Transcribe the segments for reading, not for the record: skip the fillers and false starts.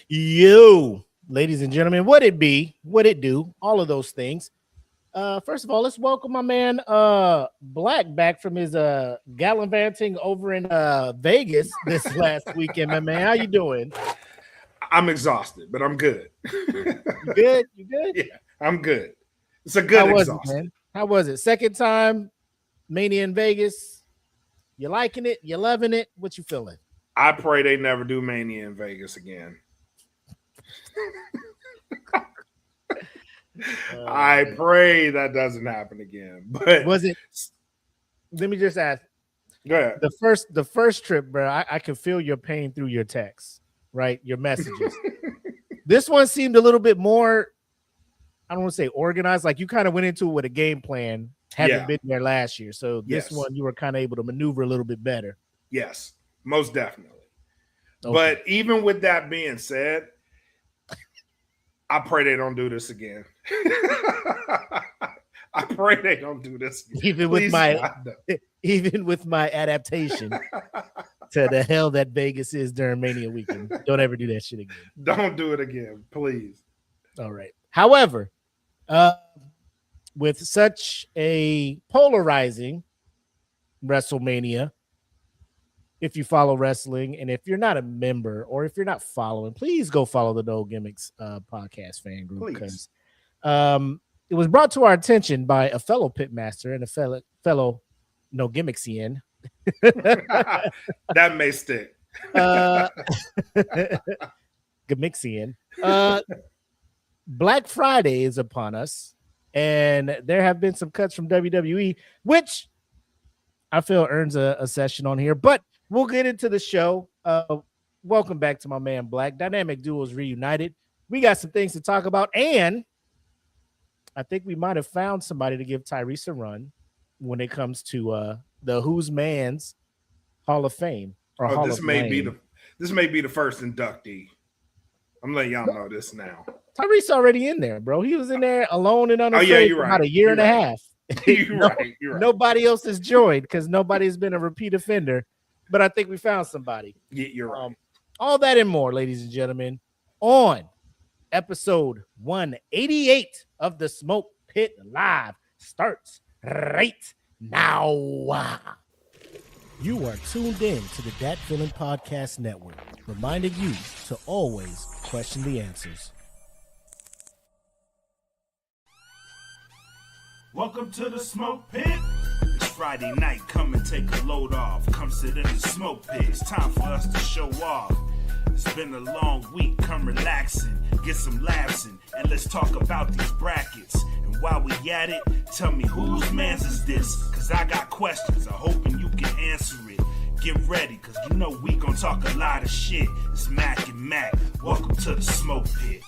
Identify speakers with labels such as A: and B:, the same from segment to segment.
A: Yo, ladies and gentlemen, what it be, what it do, all of those things. First of all, let's welcome my man Black back from his gallivanting over in Vegas this last weekend, my man. How you doing?
B: I'm exhausted, but I'm good.
A: You good? You good?
B: Yeah, I'm good. It's a good
A: How was
B: exhausted.
A: it, man? How was it? Second time Mania in Vegas. You liking it? You loving it? What you feeling?
B: I pray they never do Mania in Vegas again. I pray that doesn't happen again. But
A: was it? Let me just ask.
B: Go ahead.
A: The first trip, bro. I could feel your pain through your texts, right? Your messages. This one seemed a little bit more, I don't want to say organized. Like you kind of went into it with a game plan, having been there last year. So this one you were kind of able to maneuver a little bit better.
B: Yes, most definitely. Okay. But even with that being said, I pray they don't do this again. I pray they don't do this again.
A: Even with my adaptation to the hell that Vegas is during Mania weekend. Don't ever do that shit again.
B: Don't do it again, please.
A: All right. However, with such a polarizing WrestleMania, if you follow wrestling, and if you're not a member or if you're not following, please go follow the No Gimmicks podcast fan group, because it was brought to our attention by a fellow pitmaster and a fellow No Gimmicksian.
B: That may stick.
A: Gimmicksian. Black Friday is upon us, and there have been some cuts from WWE, which I feel earns a session on here, but we'll get into the show. Welcome back to my man Black. Dynamic Duos reunited. We got some things to talk about, and I think we might have found somebody to give Tyrese a run when it comes to the Who's Man's Hall of Fame. Or
B: this may be the first inductee. I'm letting y'all know this now.
A: Tyrese already in there, bro. He was in there alone and unafraid for about a year and a half.
B: You're right.
A: Nobody else has joined because nobody's been a repeat offender. But I think we found somebody.
B: Yeah, you're right.
A: All that and more, ladies and gentlemen, on episode 188 of the Smoke Pit Live starts right now. You are tuned in to the Dat Feeling Podcast Network, reminding you to always question the answers.
C: Welcome to the Smoke Pit. It's Friday night, come and take a load off. Come sit in the smoke pit, it's time for us to show off. It's been a long week, come relaxing, get some laughs in, and let's talk about these brackets. And while we at it, tell me whose man's is this? Cause I got questions, I'm hoping you can answer it. Get ready, cause you know we gon' talk a lot of shit. It's Mac and Mac, welcome to the Smoke Pit.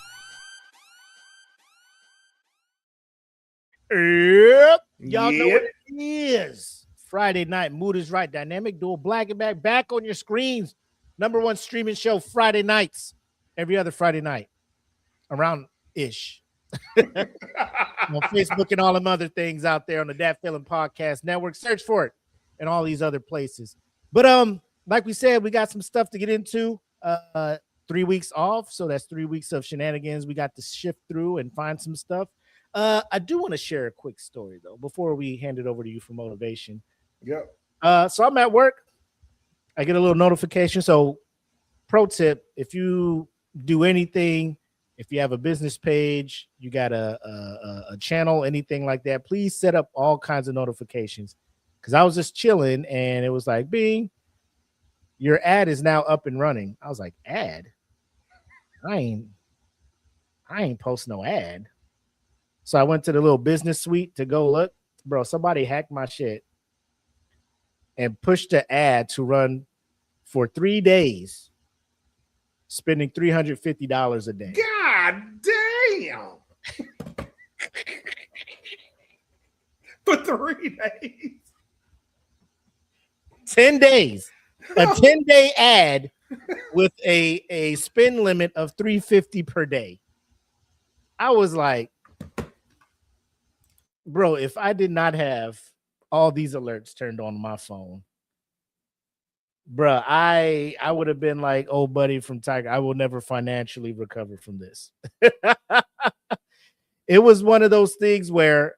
A: Yep. Y'all know what it is. Friday night, mood is right. Dynamic Duo, Black and back on your screens. Number one streaming show Friday nights. Every other Friday night. Around ish. On Facebook and all them other things out there on the Dat Feeling Podcast Network. Search for it and all these other places. But like we said, we got some stuff to get into. 3 weeks off. So that's 3 weeks of shenanigans. We got to shift through and find some stuff. I do want to share a quick story, though, before we hand it over to you for motivation.
B: Yep.
A: So I'm at work. I get a little notification. So pro tip, if you do anything, if you have a business page, you got a channel, anything like that, please set up all kinds of notifications. Because I was just chilling, and it was like, Bing, your ad is now up and running. I was like, ad? I ain't post no ad. So I went to the little business suite to go look. Bro, somebody hacked my shit and pushed the ad to run for 3 days, spending $350 a day.
B: God damn. For 3 days.
A: 10 days. A 10-day ad with a spend limit of $350 per day. I was like, bro, if I did not have all these alerts turned on my phone, bruh, I would have been like, oh, buddy from Tiger, I will never financially recover from this. It was one of those things where,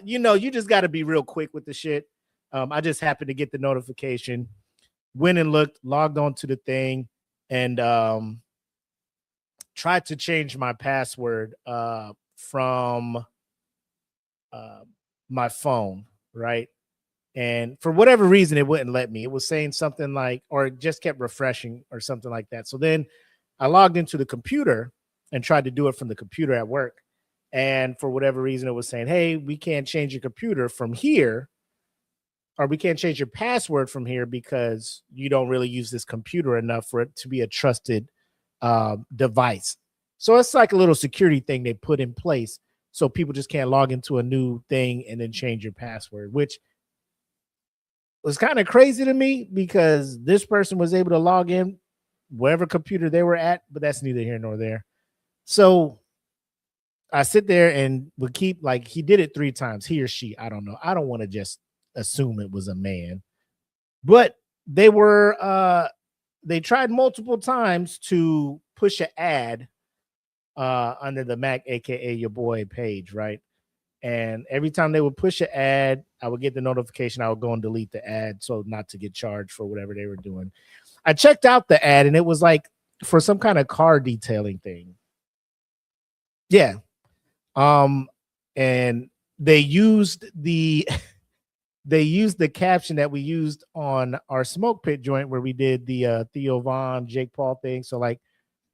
A: you just got to be real quick with the shit. I just happened to get the notification, went and looked, logged on to the thing, and tried to change my password from my phone, right? And for whatever reason, it wouldn't let me. It was saying something like, or it just kept refreshing or something like that. So then I logged into the computer and tried to do it from the computer at work. And for whatever reason, it was saying, hey, we can't change your computer from here, or we can't change your password from here because you don't really use this computer enough for it to be a trusted device. So it's like a little security thing they put in place so people just can't log into a new thing and then change your password, which was kind of crazy to me because this person was able to log in wherever computer they were at, but that's neither here nor there. So I sit there and would keep, like, he did it 3 times, he or she, I don't know. I don't want to just assume it was a man, but they tried multiple times to push an ad under the Mac, aka your boy page, right? And every time they would push an ad, I would get the notification. I would go and delete the ad so not to get charged for whatever they were doing. I checked out the ad and it was like for some kind of car detailing thing. Yeah. And they used the caption that we used on our SmokePit joint where we did the Theo Von, Jake Paul thing. So like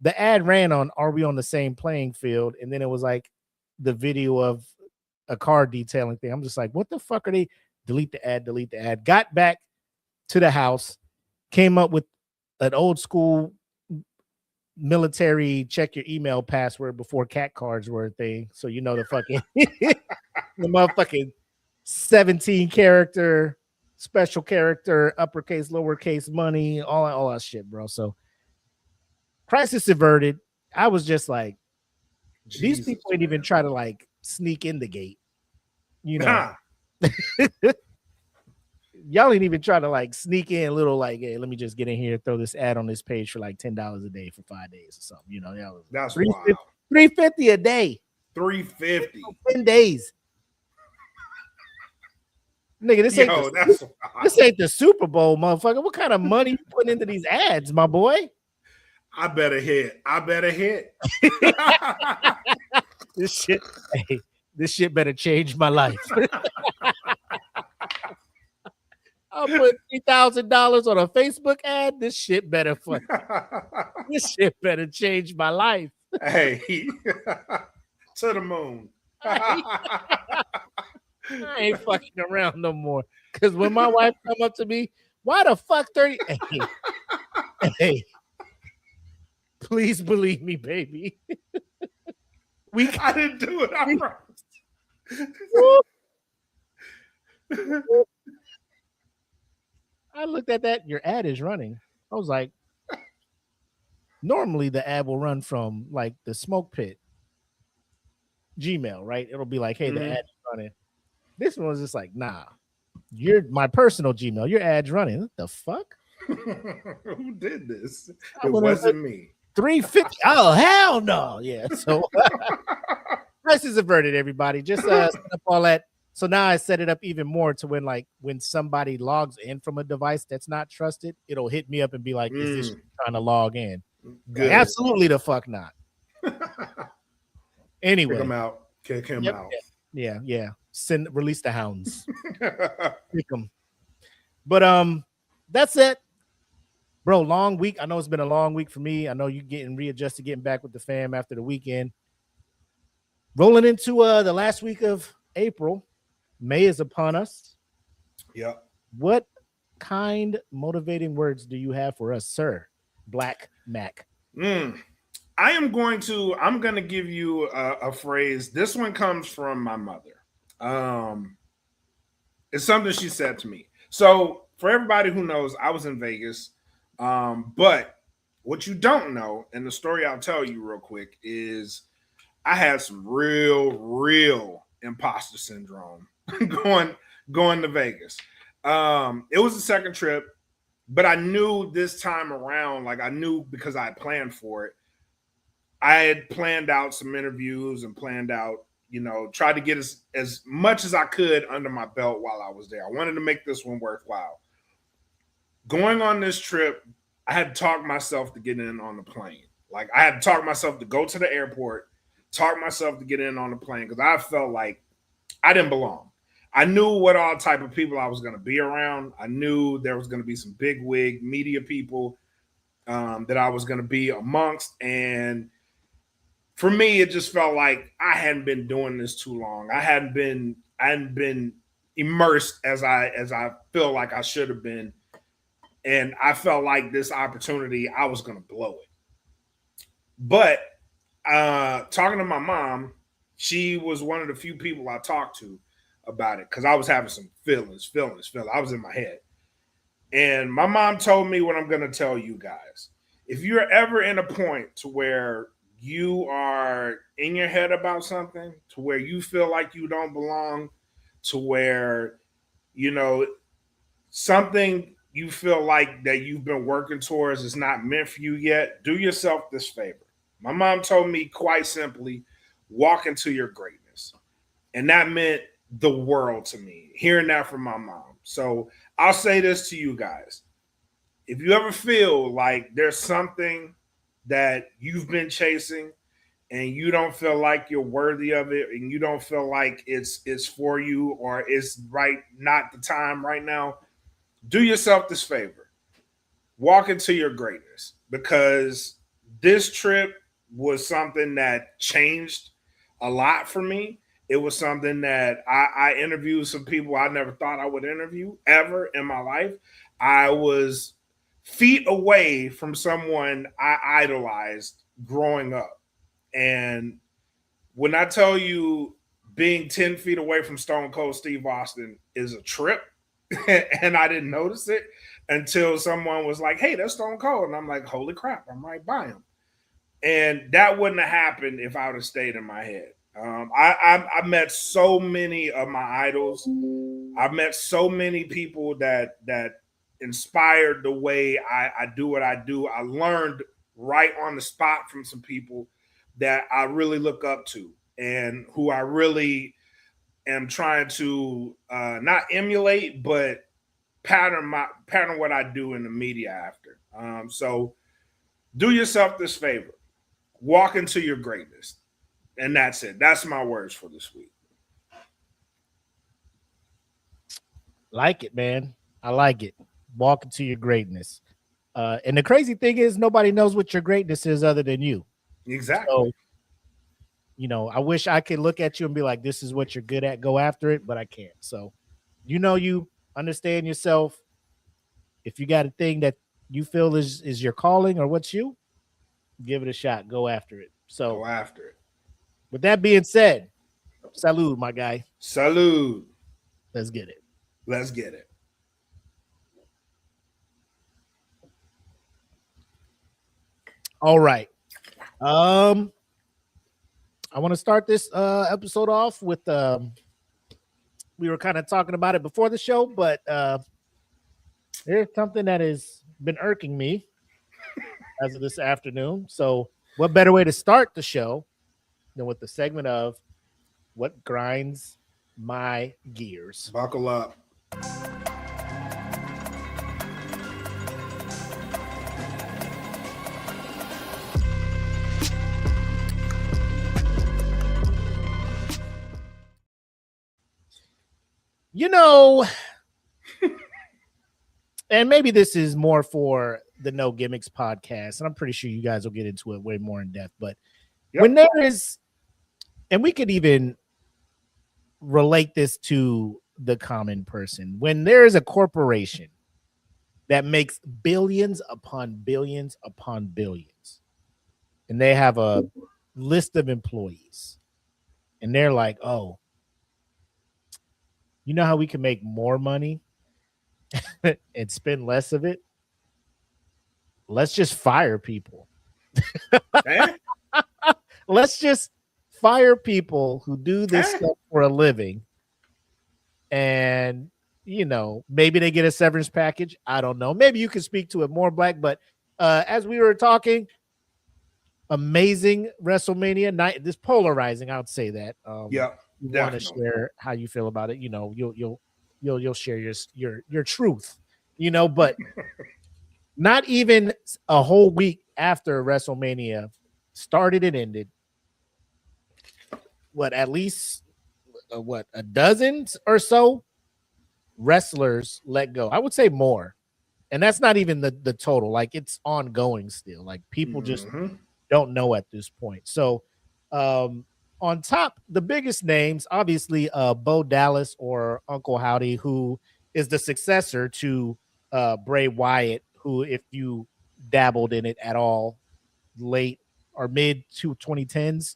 A: the ad ran on Are We on the Same Playing Field? And then it was like the video of a car detailing thing. I'm just like, what the fuck are they? Delete the ad. Got back to the house, came up with an old school military check your email password before cat cards were a thing. So you know the fucking the motherfucking 17 character, special character, uppercase, lowercase money, all that shit, bro. So crisis averted. I was just like, these people ain't even try to like sneak in the gate, you know. Y'all ain't even try to like sneak in a little, like, hey, let me just get in here, throw this ad on this page for like $10 a day for 5 days or something, you know.
B: That's wild.
A: $350 a day.
B: $350
A: 10 days. Nigga, this ain't the Super Bowl, motherfucker. What kind of money you putting into these ads, my boy?
B: I better hit.
A: This shit better change my life. I'll put $3,000 on a Facebook ad. This shit better change my life.
B: Hey, to the moon.
A: I ain't fucking around no more. Because when my wife come up to me, why the fuck 30? Hey, please believe me, baby.
B: I didn't do it. I promise.
A: I looked at that. Your ad is running. I was like, normally the ad will run from like the SmokePit Gmail, right? It'll be like, hey, the ad is running. This one was just like, nah, you're my personal Gmail. Your ad's running. What the fuck?
B: Who did this? It wasn't me.
A: $350. Oh, hell no. Yeah. So crisis averted, everybody. Just set up all that. So now I set it up even more to when somebody logs in from a device that's not trusted, it'll hit me up and be like, is this trying to log in?
B: Good.
A: Absolutely the fuck not. Anyway.
B: Kick him out.
A: Yeah. Release the hounds. Kick them. But that's it. Bro, long week. I know it's been a long week for me. I know you getting readjusted, getting back with the fam after the weekend. Rolling into the last week of April. May is upon us.
B: Yep.
A: What kind motivating words do you have for us, sir? Black Mac.
B: I'm going to give you a phrase. This one comes from my mother. It's something she said to me. So for everybody who knows, I was in Vegas. But what you don't know, and the story I'll tell you real quick, is I had some real imposter syndrome going to Vegas. It was the second trip. But I knew this time around, like I knew because I had planned for it. I had planned out some interviews and planned out, tried to get as much as I could under my belt while I was there. I wanted to make this one worthwhile. Going on this trip, I had to talk myself to get in on the plane. Like I had to talk myself to go to the airport, talk myself to get in on the plane because I felt like I didn't belong. I knew what all type of people I was going to be around. I knew there was going to be some big wig media people that I was going to be amongst. And for me, it just felt like I hadn't been doing this too long. I hadn't been immersed as I feel like I should have been. And I felt like this opportunity, I was going to blow it. But talking to my mom, she was one of the few people I talked to about it because I was having some feelings. I was in my head. And my mom told me what I'm going to tell you guys. If you're ever in a point to where you are in your head about something, to where you feel like you don't belong, to where, something you feel like that you've been working towards is not meant for you yet, do yourself this favor. My mom told me quite simply, walk into your greatness. And that meant the world to me, hearing that from my mom. So I'll say this to you guys. If you ever feel like there's something that you've been chasing and you don't feel like you're worthy of it and you don't feel like it's for you or it's not the time right now, do yourself this favor. Walk into your greatness, because this trip was something that changed a lot for me. It was something that I interviewed some people I never thought I would interview ever in my life. I was feet away from someone I idolized growing up. And when I tell you being 10 feet away from Stone Cold Steve Austin is a trip, and I didn't notice it until someone was like, hey, that's Stone Cold. And I'm like, holy crap, I'm right by him. And that wouldn't have happened if I would have stayed in my head. I met so many of my idols. I've met so many people that inspired the way I do what I do. I learned right on the spot from some people that I really look up to and who I really am trying to not emulate, but pattern what I do in the media after. So do yourself this favor. Walk into your greatness. And that's it. That's my words for this week.
A: Like it, man. I like it. Walk into your greatness. And the crazy thing is nobody knows what your greatness is other than you.
B: Exactly.
A: So, I wish I could look at you and be like, this is what you're good at. Go after it, but I can't. So, you understand yourself. If you got a thing that you feel is your calling or what's you, give it a shot. Go after it. So
B: go after it.
A: With that being said, salud, my guy.
B: Salud.
A: Let's get it.
B: Let's get it.
A: All right. I want to start this episode off with we were kind of talking about it before the show, but there's something that has been irking me as of this afternoon. So what better way to start the show than with the segment of what grinds my gears?
B: Buckle up.
A: And maybe this is more for the No Gimmicks podcast, and I'm pretty sure you guys will get into it way more in depth, but when there is, and we could even relate this to the common person, when there is a corporation that makes billions upon billions upon billions, and they have a list of employees, and they're like, oh, you know how we can make more money and spend less of it? Let's just fire people. Let's just fire people who do this stuff for a living and maybe they get a severance package. I don't know. Maybe you can speak to it more, Black. But as we were talking, amazing WrestleMania night. This polarizing, I would say that.
B: Yeah,
A: you want to share how you feel about it. You'll share your truth. But not even a whole week after WrestleMania started and ended. At least a dozen or so wrestlers let go. I would say more. And that's not even the total. Like, it's ongoing still. Like, people just don't know at this point. So on top, the biggest names, obviously Bo Dallas or Uncle Howdy, who is the successor to Bray Wyatt, who, if you dabbled in it at all late or mid to 2010s,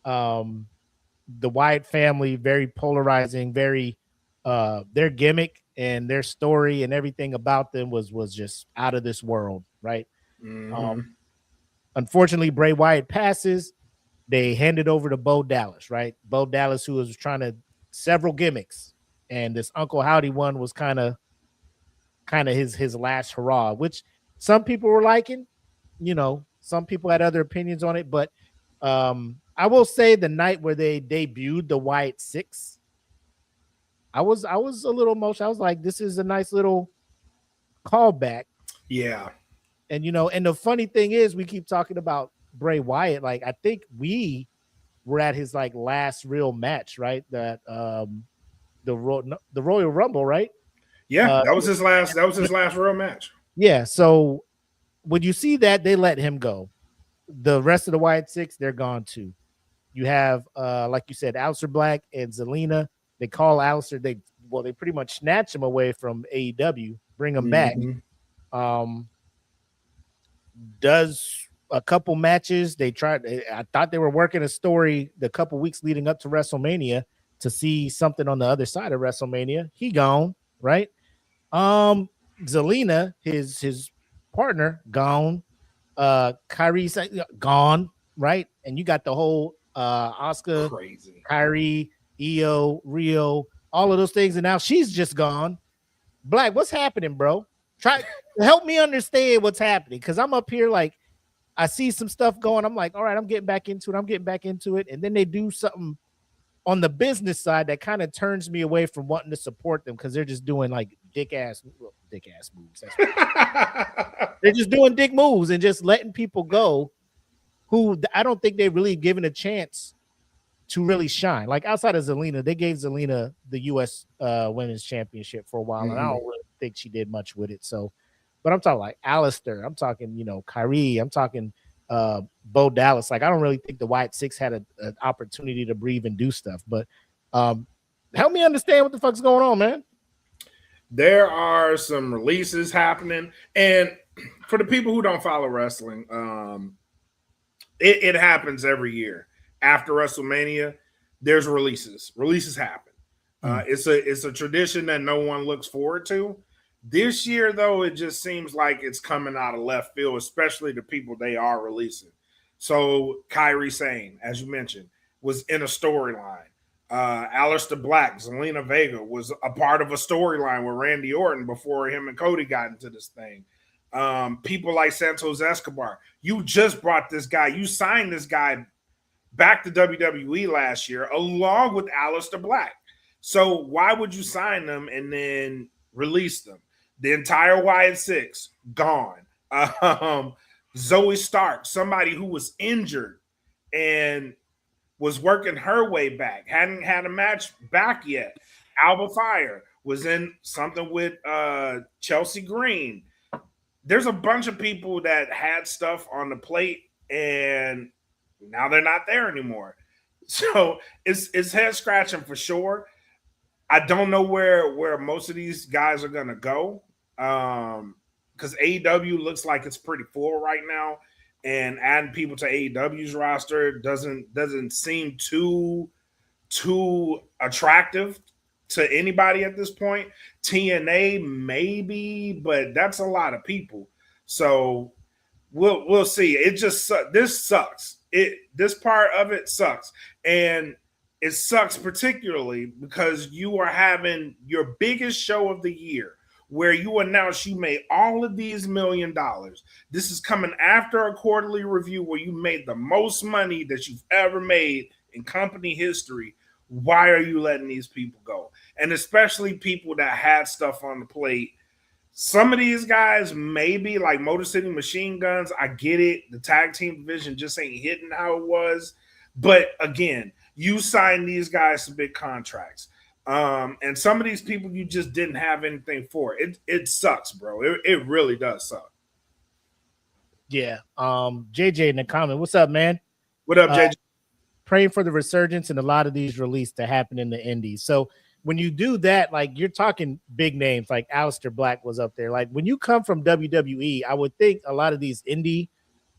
A: the Wyatt family, very polarizing, very their gimmick and their story and everything about them was just out of this world, right? Unfortunately, Bray Wyatt passes. They hand it over to Bo Dallas, right? Bo Dallas, who was trying to several gimmicks, and this Uncle Howdy one was kind of his last hurrah, which some people were liking. Some people had other opinions on it, but I will say the night where they debuted the Wyatt Six, I was a little emotional. I was like, this is a nice little callback.
B: Yeah.
A: And and the funny thing is, we keep talking about Bray Wyatt. Like, I think we were at his like last real match, right? That the Royal Rumble, right?
B: Yeah, that was his last real match.
A: Yeah. So when you see that, they let him go. The rest of the Wyatt Six, they're gone too. You have, like you said, Aleister Black and Zelina. They call Aleister. They pretty much snatch him away from AEW, bring him back. Does a couple matches. They tried. I thought they were working a story the couple weeks leading up to WrestleMania to see something on the other side of WrestleMania. He gone, right? Zelina, his partner, gone. Tyrese gone, right? And you got the whole Asuka,
B: crazy,
A: Kyrie, Io, Rio, all of those things, and now she's just gone. Black, what's happening, bro? Try to help me understand what's happening, because I'm up here like I see some stuff going. I'm like, all right, I'm getting back into it. And then they do something on the business side that kind of turns me away from wanting to support them, because they're just doing like dick ass moves. They're just doing dick moves and just letting people go who I don't think they've really given a chance to really shine. Like, outside of Zelina, they gave Zelina the U.S. Women's Championship for a while, and I don't really think she did much with it. So, but I'm talking like Aleister, I'm talking, Kyrie, I'm talking Bo Dallas. Like, I don't really think the Wyatt Six had an opportunity to breathe and do stuff. But help me understand what the fuck's going on, man.
B: There are some releases happening, and for the people who don't follow wrestling, it happens every year. After WrestleMania, there's releases. Releases happen. It's a tradition that no one looks forward to. This year, though, it just seems like it's coming out of left field, especially the people they are releasing. So Kyrie Sane, as you mentioned, was in a storyline. Aleister Black, Zelina Vega was a part of a storyline with Randy Orton before him and Cody got into this thing. People like Santos Escobar. You just brought this guy. You signed this guy back to WWE last year along with Aleister Black. So why would you sign them and then release them? The entire Wyatt Six gone. Zoe Stark, somebody who was injured and was working her way back, hadn't had a match back yet. Alba Fire was in something with Chelsea Green. There's a bunch of people that had stuff on the plate and now they're not there anymore. So it's head scratching for sure. I don't know where most of these guys are going to go, because AEW looks like it's pretty full right now, and adding people to AEW's roster doesn't seem too attractive to anybody at this point. TNA maybe, but that's a lot of people. So we'll see. It just this sucks. This part of it sucks, and it sucks particularly because you are having your biggest show of the year where you announce you made all of these $1 million. This is coming after a quarterly review where you made the most money that you've ever made in company history. Why are you letting these people go? And especially people that had stuff on the plate. Some of these guys, maybe like Motor City Machine Guns, I get it. The tag team division just ain't hitting how it was. But again, you signed these guys to big contracts. And some of these people you just didn't have anything for. It sucks, bro. It really does suck.
A: Yeah. JJ in the comment, what's up, man?
B: What up, JJ?
A: Praying for the resurgence and a lot of these releases to happen in the indies. So when you do that, like you're talking big names, like Aleister Black was up there. Like when you come from WWE, I would think a lot of these indie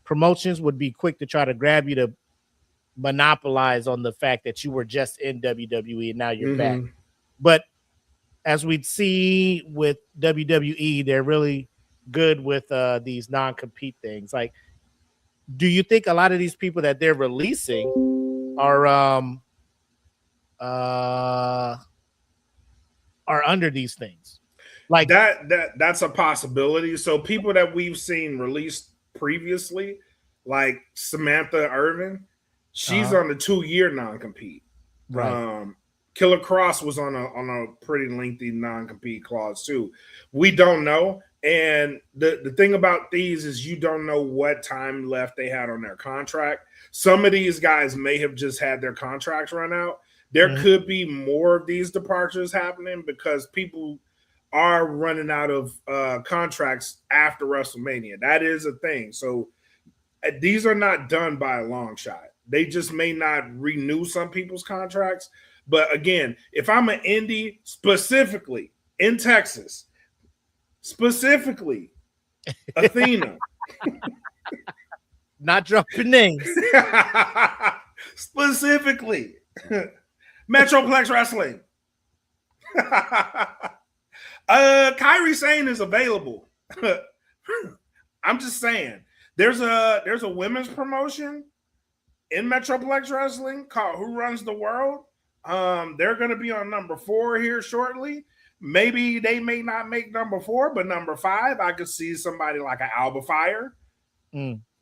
A: promotions would be quick to try to grab you to monopolize on the fact that you were just in WWE and now you're back. But as we'd see with WWE, they're really good with these non-compete things. Like, do you think a lot of these people that they're releasing are under these things? Like
B: that's a possibility. So people that we've seen released previously, like Samantha Irvin, she's on the 2-year non-compete.
A: Right.
B: Killer Cross was on a pretty lengthy non-compete clause too. We don't know. And the thing about these is you don't know what time left they had on their contract. Some of these guys may have just had their contracts run out. There could be more of these departures happening because people are running out of contracts after WrestleMania. That is a thing. So these are not done by a long shot. They just may not renew some people's contracts. But again, if I'm an indie specifically in Texas, specifically Athena,
A: not dropping names,
B: specifically Metroplex Wrestling, Kairi Sane is available. I'm just saying, there's a women's promotion in Metroplex Wrestling called Who Runs the World. They're going to be on number 4 here shortly. Maybe they may not make number 4, but number 5, I could see somebody like an Alba Fire,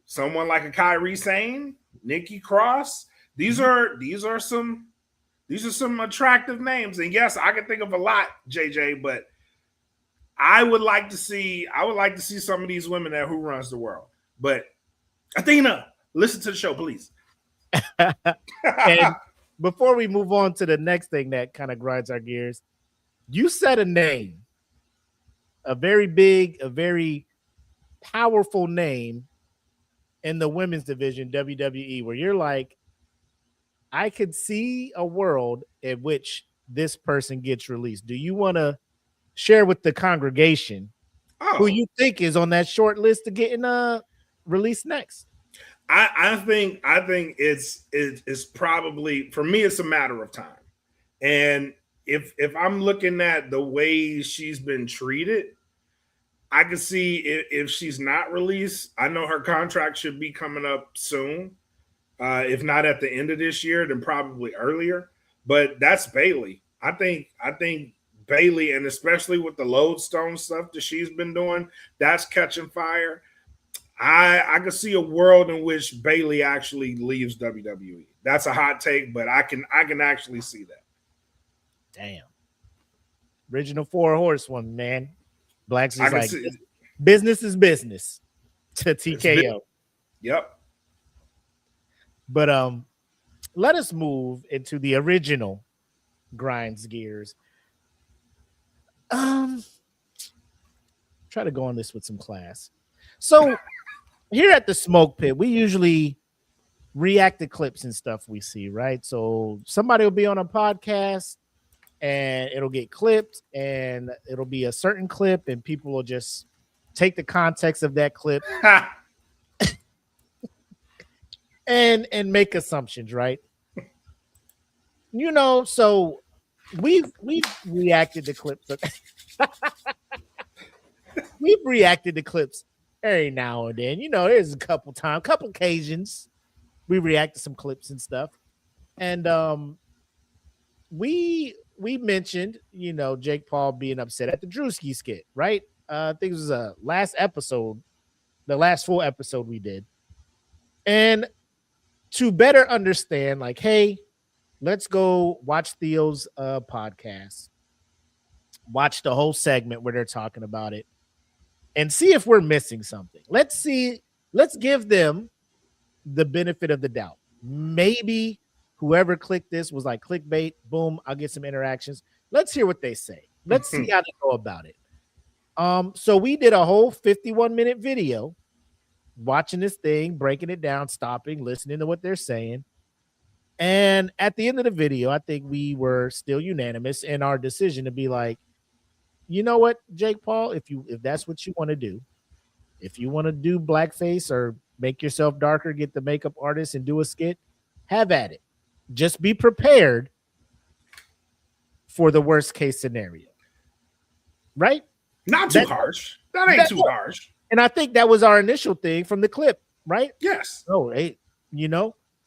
B: someone like a Kairi Sane, Nikki Cross. These are some attractive names, and yes, I can think of a lot, JJ. But I would like to see some of these women at Who Runs the World. But Athena, listen to the show, please.
A: And before we move on to the next thing that kind of grinds our gears, you said a name, a very big, a very powerful name in the women's division, WWE, where you're like, I could see a world in which this person gets released. Do you want to share with the congregation who you think is on that short list to getting released next?
B: I think it's probably, for me, it's a matter of time. And if I'm looking at the way she's been treated, I can see if she's not released. I know her contract should be coming up soon. If not at the end of this year, then probably earlier. But that's Bayley. I think Bayley, and especially with the Lodestone stuff that she's been doing, that's catching fire. I can see a world in which Bayley actually leaves WWE. That's a hot take, but I can actually see that.
A: Damn. Original 4-horse one, man. Blacks is like,
B: see,
A: business is business to TKO.
B: Yep.
A: But let us move into the original grinds gears. Try to go on this with some class. So here at the Smoke Pit, we usually react to clips and stuff we see, right? So somebody will be on a podcast and it'll get clipped and it'll be a certain clip and people will just take the context of that clip and make assumptions, right? You know, so we've reacted to clips. We've reacted to clips every now and then. You know, there's a couple occasions we react to some clips and stuff. And we mentioned, Jake Paul being upset at the Drewski skit, right? I think it was the last full episode we did. And to better understand, like, hey, let's go watch Theo's podcast, watch the whole segment where they're talking about it, and see if we're missing something. Let's give them the benefit of the doubt. Maybe whoever clicked this was like clickbait. Boom, I'll get some interactions. Let's hear what they say. Let's see how they go about it. So we did a whole 51-minute video watching this thing, breaking it down, stopping, listening to what they're saying. And at the end of the video, I think we were still unanimous in our decision to be like, you know what, Jake Paul, if that's what you want to do, if you want to do blackface or make yourself darker, get the makeup artist and do a skit, have at it. Just be prepared for the worst case scenario. Right?
B: Not too harsh. That ain't too harsh.
A: And I think that was our initial thing from the clip, right?
B: Yes.
A: Oh, hey,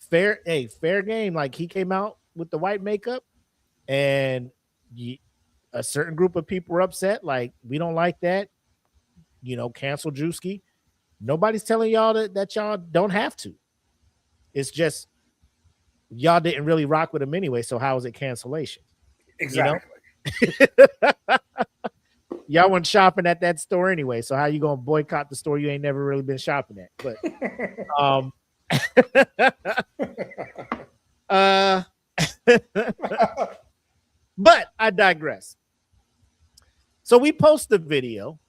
A: fair game. Like, he came out with the white makeup and a certain group of people were upset. Like, we don't like that. Cancel Drewski. Nobody's telling y'all that y'all don't have to. It's just y'all didn't really rock with him anyway. So how is it cancellation?
B: Exactly.
A: Y'all went shopping at that store anyway. So how you gonna boycott the store you ain't never really been shopping at? But but I digress. So we post the video,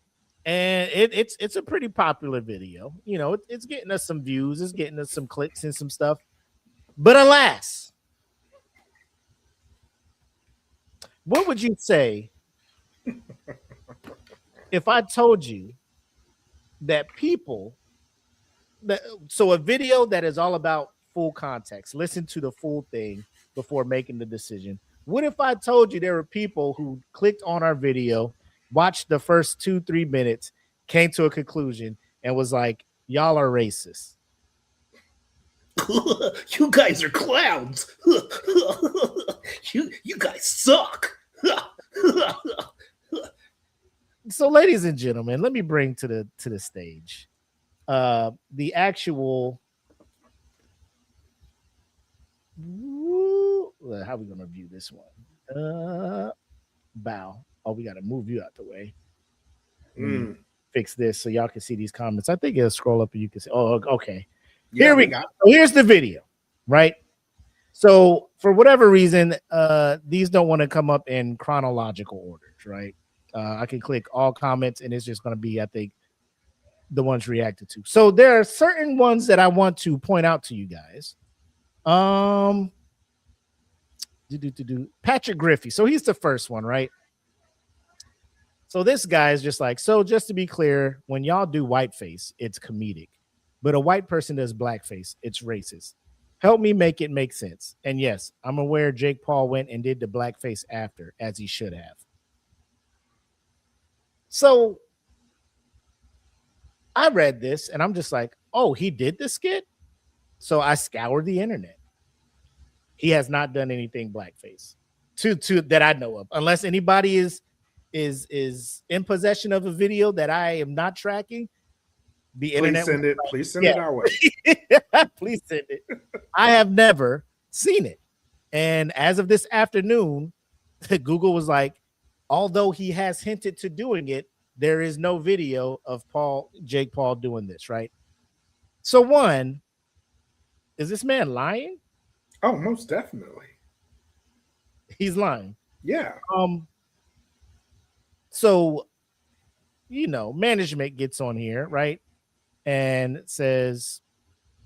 A: and it's a pretty popular video. It's getting us some views, it's getting us some clicks and some stuff. But alas, what would you say if I told you that a video that is all about full context, listen to the full thing before making the decision. What if I told you there were people who clicked on our video, watched the first 2-3 minutes, came to a conclusion, and was like, y'all are racist?
D: You guys are clowns. You guys suck.
A: So, ladies and gentlemen, let me bring to the stage the actual. How are we gonna view this one? Bow. Oh, we gotta move you out the way. Fix this so y'all can see these comments. I think it'll scroll up and you can see. Oh, okay. Yeah, here we go. So here's the video, right? So for whatever reason, these don't want to come up in chronological orders, right? I can click all comments and it's just going to be, I think, the ones reacted to. So there are certain ones that I want to point out to you guys. Patrick Griffey. So he's the first one, right? So this guy is just like, so just to be clear, when y'all do whiteface, it's comedic. But a white person does blackface, it's racist. Help me make it make sense. And yes, I'm aware Jake Paul went and did the blackface after, as he should have. So I read this and I'm just like, oh, he did the skit? So I scoured the internet. He has not done anything blackface to that I know of, unless anybody is in possession of a video that I am not tracking. The internet.
B: Please send it our way.
A: Please send it. I have never seen it. And as of this afternoon, Google was like, although he has hinted to doing it, there is no video of Jake Paul doing this, right? So one, is this man lying?
B: Oh, most definitely.
A: He's lying.
B: Yeah.
A: So, management gets on here, right? And says,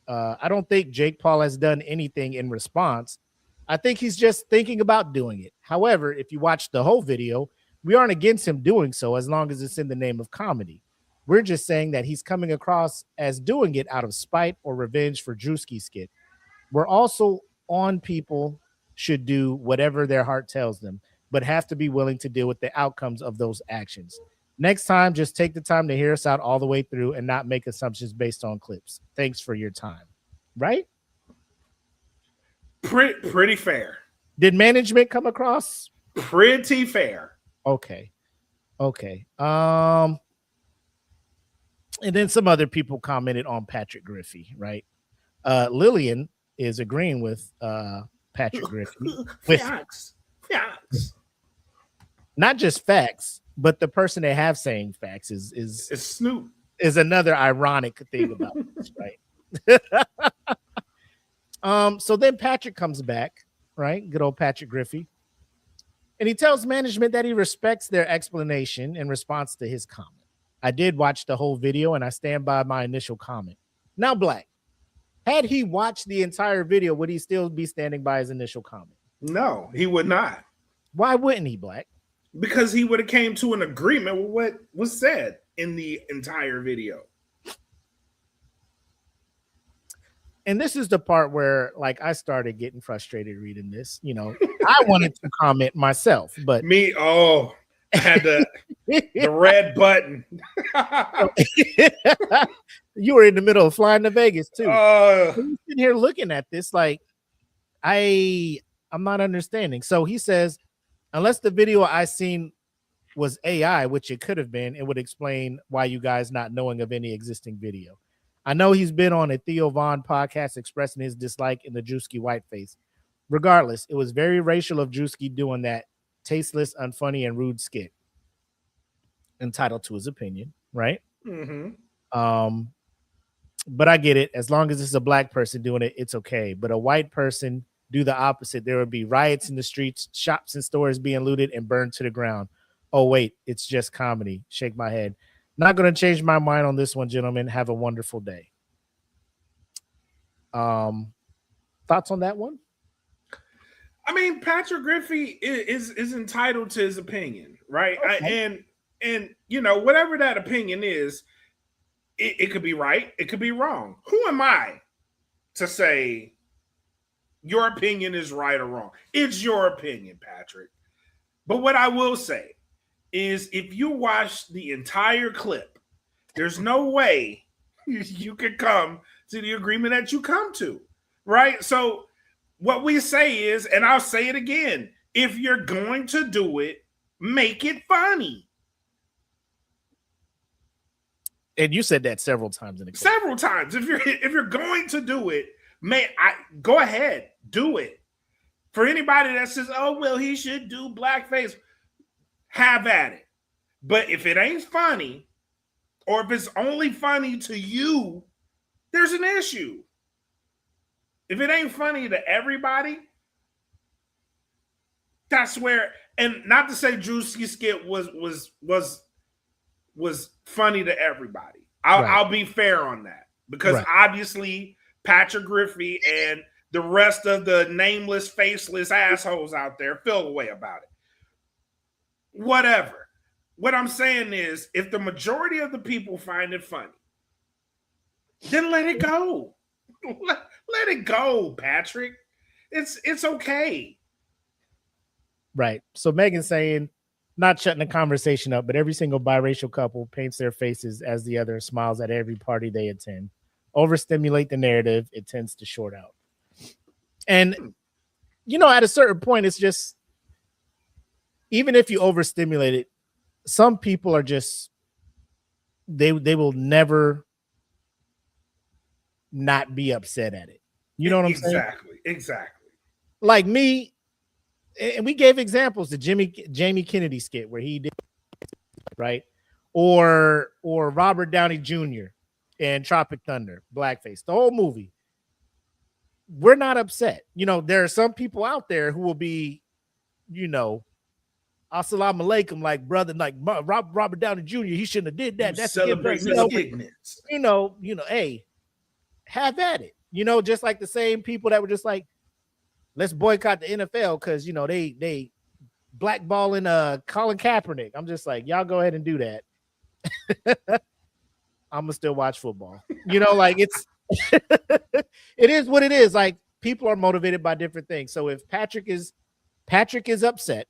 A: I don't think Jake Paul has done anything in response. I think he's just thinking about doing it. However, if you watch the whole video, we aren't against him doing so as long as it's in the name of comedy. We're just saying that he's coming across as doing it out of spite or revenge for Drewski's skit. We're also on people should do whatever their heart tells them, but have to be willing to deal with the outcomes of those actions. Next time, just take the time to hear us out all the way through and not make assumptions based on clips. Thanks for your time. Right?
B: Pretty fair.
A: Did management come across
B: pretty fair?
A: Okay. And then some other people commented on Patrick Griffey, right? Lillian is agreeing with Patrick Griffey with
B: Facts.
A: not just facts, but the person they have saying facts is
B: It's Snoop.
A: is another ironic thing about this, right? So then Patrick comes back, right? Good old Patrick Griffey. And he tells management that he respects their explanation in response to his comment. I did watch the whole video and I stand by my initial comment. Now, Black, had he watched the entire video, would he still be standing by his initial comment?
B: No, he would not.
A: Why wouldn't he, Black?
B: Because he would have came to an agreement with what was said in the entire video.
A: And this is the part where, like, I started getting frustrated reading this. You know, I wanted to comment myself, but
B: I had the red button.
A: You were in the middle of flying to Vegas too.
B: Uh,
A: I'm sitting here looking at this, like, I'm not understanding. So he says, unless the video I seen was AI, which it could have been, it would explain why you guys not knowing of any existing video. I know he's been on a Theo Von podcast expressing his dislike in the Drewski whiteface. Regardless, it was very racial of Drewski doing that tasteless, unfunny, and rude skit. Entitled to his opinion, right?
B: mm-hmm.
A: But I get it. As long as it's a black person doing it, it's okay. But a white person do the opposite. There would be riots in the streets, shops and stores being looted and burned to the ground. Oh, wait, it's just comedy. Shake my head. Not going to change my mind on this one, gentlemen. Have a wonderful day. Thoughts on that one?
B: I mean, Patrick Griffey is entitled to his opinion, right?
A: Okay.
B: And you know, whatever that opinion is, it could be right, it could be wrong. Who am I to say your opinion is right or wrong? It's your opinion, Patrick. But what I will say is, if you watch the entire clip, there's no way you could come to the agreement that you come to, right? So what we say is, and I'll say it again, if you're going to do it, make it funny.
A: And you said that several times in the clip.
B: Several times. If you're going to do it, go ahead, do it. For anybody that says, "Oh, well, he should do blackface," have at it. But if it ain't funny, or if it's only funny to you, there's an issue. If it ain't funny to everybody, that's where. And not to say Drewski skit was funny to everybody. I'll be fair on that, because obviously Patrick Griffey and the rest of the nameless, faceless assholes out there feel a way about it. Whatever. What I'm saying is, if the majority of the people find it funny, then let it go. Let it go, Patrick. It's okay.
A: Right. So Megan's saying, not shutting the conversation up, but every single biracial couple paints their faces as the other and smiles at every party they attend. Overstimulate the narrative. It tends to short out. And, you know, at a certain point, it's just, even if you overstimulate it, some people are just, they will never not be upset at it. You know what I'm saying?
B: Exactly.
A: Like me, and we gave examples, the Jamie Kennedy skit where he did, right? Or Robert Downey Jr. in Tropic Thunder, blackface, the whole movie. We're not upset. You know, there are some people out there who will be, you know, assalamu alaikum, like brother, like Robert Downey Jr. He shouldn't have did that. That's
D: celebrating ignorance.
A: You know, hey, have at it. You know, just like the same people that were just like, let's boycott the NFL because, you know, they blackballing Colin Kaepernick. I'm just like, y'all go ahead and do that. I'm gonna still watch football. You know, like it's it is what it is. Like, people are motivated by different things. So if Patrick is upset,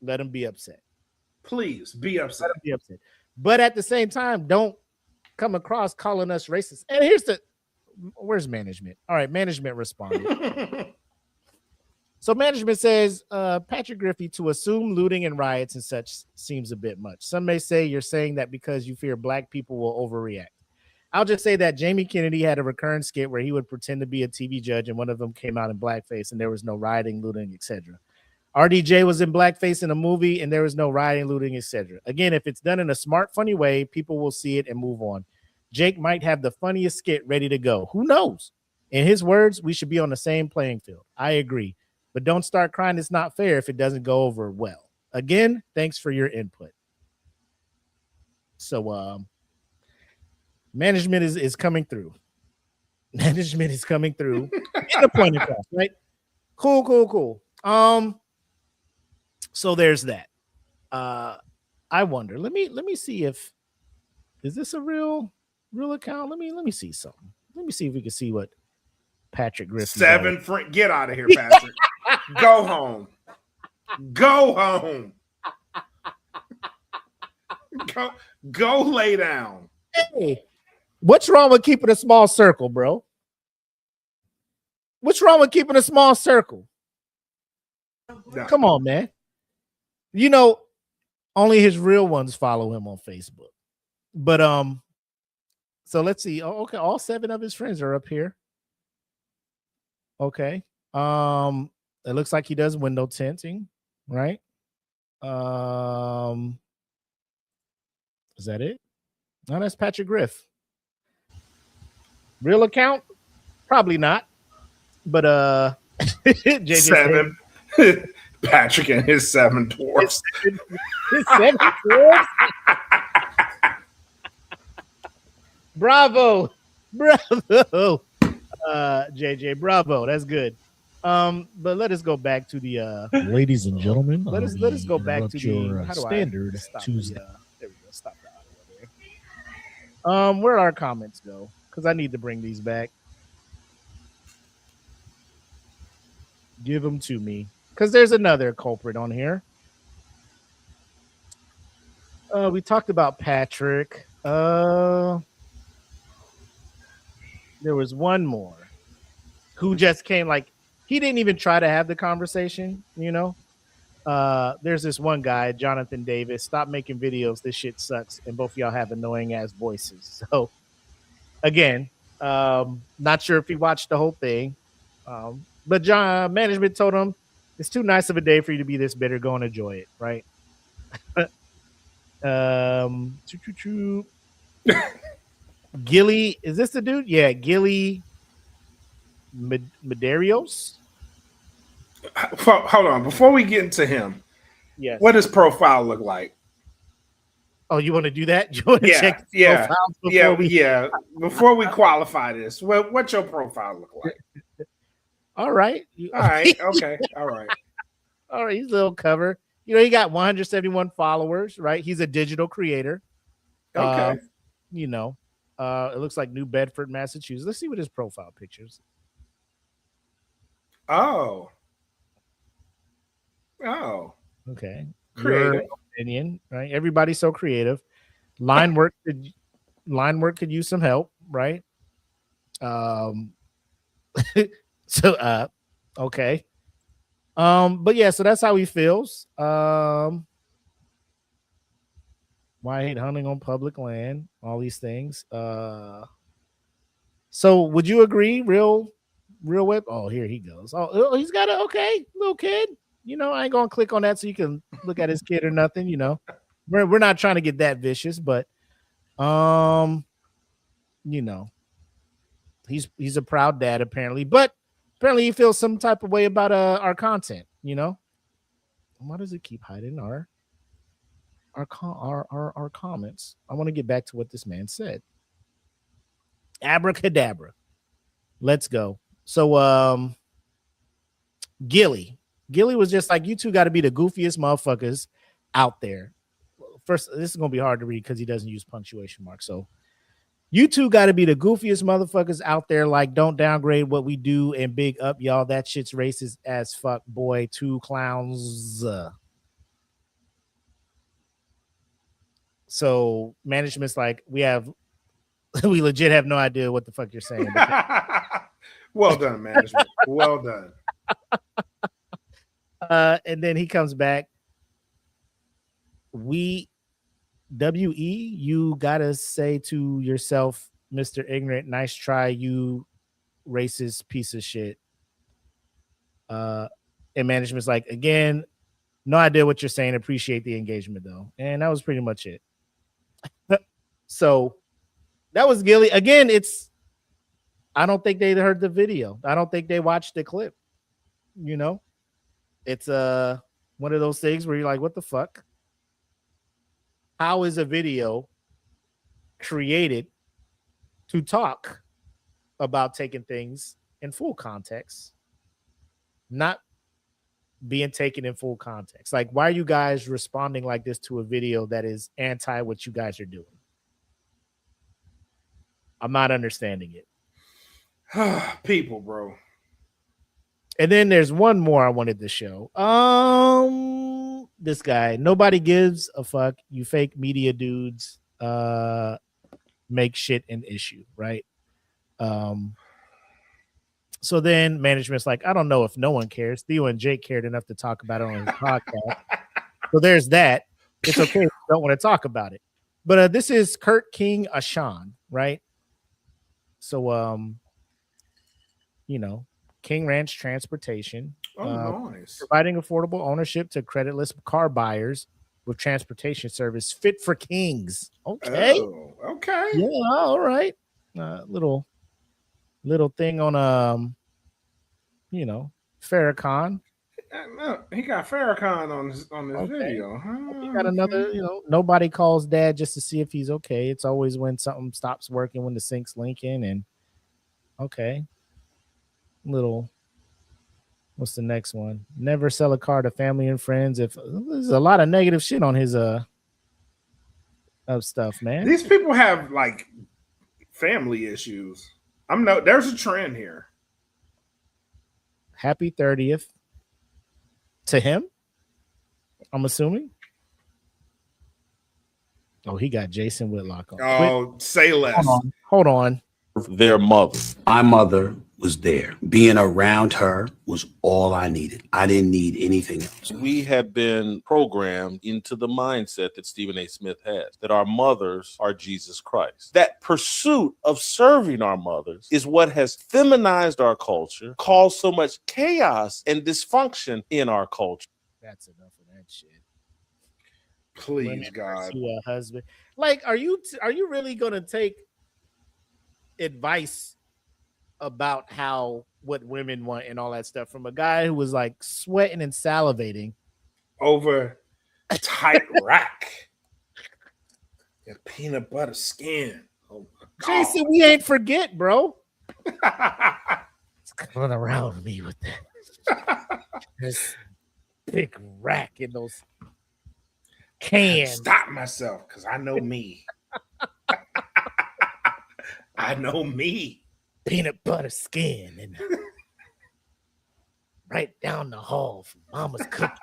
A: let him be upset.
B: Please be upset.
A: Let him be upset. But at the same time, don't come across calling us racist. And where's management? All right, management responded. So management says, Patrick Griffey, to assume looting and riots and such seems a bit much. Some may say you're saying that because you fear black people will overreact. I'll just say that Jamie Kennedy had a recurrent skit where he would pretend to be a TV judge and one of them came out in blackface and there was no rioting, looting, etc. RDJ was in blackface in a movie and there was no rioting, looting, etc. Again, if it's done in a smart, funny way, people will see it and move on. Jake might have the funniest skit ready to go. Who knows? In his words, we should be on the same playing field. I agree. But don't start crying it's not fair if it doesn't go over well. Again, thanks for your input. So management is coming through. Management is coming through. Get the point across, right? Cool. So there's that. I wonder. Let me see if is this a real account? Let me see something. Let me see if we can see what Patrick Griffin.
B: Get out of here, Patrick. Go home. Go home. Go lay down.
A: Hey, what's wrong with keeping a small circle, bro? What's wrong with keeping a small circle?
B: No.
A: Come on, man. You know, only his real ones follow him on Facebook. But so let's see. Oh, okay, all 7 of his friends are up here. Okay. It looks like he does window tinting, right? Is that it? No, that's Patrick Griff. Real account? Probably not. But
B: JJ 7. Patrick and his 7 dwarfs.
A: His 7 dwarfs? Bravo. JJ, bravo. That's good. But let us go back to the
E: ladies and gentlemen.
A: Let us go back to the
E: standard Tuesday.
A: There we go. Stop the audio there. Where our comments go? Because I need to bring these back. Give them to me. Because there's another culprit on here. We talked about Patrick. There was one more who just came he didn't even try to have the conversation, you know. There's this one guy, Jonathan Davis. Stop making videos. This shit sucks. And both of y'all have annoying ass voices. So again, not sure if he watched the whole thing. But management told him it's too nice of a day for you to be this bitter. Go and enjoy it, right? Gilly, is this the dude? Yeah, Gilly Medeiros.
B: Hold on, before we get into him,
A: yes.
B: What does profile look like?
A: Oh, you want to do that? You want to check profiles
B: before we qualify this? What's your profile look like?
A: All right.
B: All right. Okay. All right.
A: All right. He's a little cover. You know, he got 171 followers, right? He's a digital creator.
B: Okay.
A: You know, it looks like New Bedford, Massachusetts. Let's see what his profile pictures.
B: Oh.
A: Okay.
B: Creative.
A: Your opinion, right? Everybody's so creative. Line work could use some help, right? So okay. But yeah, so that's how he feels. Why I hate hunting on public land, all these things. So would you agree, real whip? Oh, here he goes. Oh, he's got a little kid. You know, I ain't gonna click on that so you can look at his kid or nothing, you know. We're not trying to get that vicious, but you know, he's a proud dad apparently, but apparently he feels some type of way about our content, you know. Why does it keep hiding our comments? I want to get back to what this man said. Abracadabra. Let's go. So Gilly was just like, you two got to be the goofiest motherfuckers out there. First, this is gonna be hard to read because he doesn't use punctuation marks. So you two got to be the goofiest motherfuckers out there. Like, don't downgrade what we do and big up y'all. That shit's racist as fuck, boy. 2 clowns. So management's like, we legit have no idea what the fuck you're saying.
B: Well done, management. Well done.
A: And then he comes back. You gotta say to yourself, Mr. Ignorant, nice try, you racist piece of shit. And management's like, again, no idea what you're saying. Appreciate the engagement though. And that was pretty much it. So that was Gilly. Again, I don't think they heard the video. I don't think they watched the clip. You know, it's one of those things where you're like, what the fuck? How is a video created to talk about taking things in full context, not being taken in full context? Like, why are you guys responding like this to a video that is anti what you guys are doing? I'm not understanding it.
B: People, bro.
A: And then there's one more I wanted to show. This guy, nobody gives a fuck. You fake media dudes make shit an issue, right? So then management's like, I don't know if no one cares. Theo and Jake cared enough to talk about it on his podcast. So there's that. It's okay if you don't want to talk about it. But this is Kurt King Ashan, right? So you know, King Ranch Transportation.
B: Nice.
A: Providing affordable ownership to creditless car buyers with transportation service fit for kings. Okay.
B: Oh, okay.
A: Yeah, all right. Little thing on you know, Farrakhan.
B: No, he got Farrakhan on his
A: Okay.
B: video. Huh?
A: He got another, you know, nobody calls dad just to see if he's okay. It's always when something stops working, when the sync's linking, and okay. What's the next one? Never sell a car to family and friends. If there's a lot of negative shit on his of stuff, man.
B: These people have like family issues. There's a trend here.
A: Happy 30th to him, I'm assuming. Oh, he got Jason Whitlock on.
B: Oh, say less.
A: Hold on.
F: Their mother.
G: My mother was there. Being around her was all I needed. I didn't need anything else.
F: We have been programmed into the mindset that Stephen A. Smith has, that our mothers are Jesus Christ. That pursuit of serving our mothers is what has feminized our culture, caused so much chaos and dysfunction in our culture.
A: That's enough of that shit.
B: Please,
A: Women
B: God.
A: pursue a husband. Like, are you really gonna take advice about what women want and all that stuff from a guy who was like sweating and salivating
B: Over tight rack and peanut butter skin? Oh my God.
A: Jason, we ain't forget, bro. It's coming around me with that. This big rack in those cans.
B: Stop myself because I know me. I know me.
A: Peanut butter skin and right down the hall from Mama's cooking.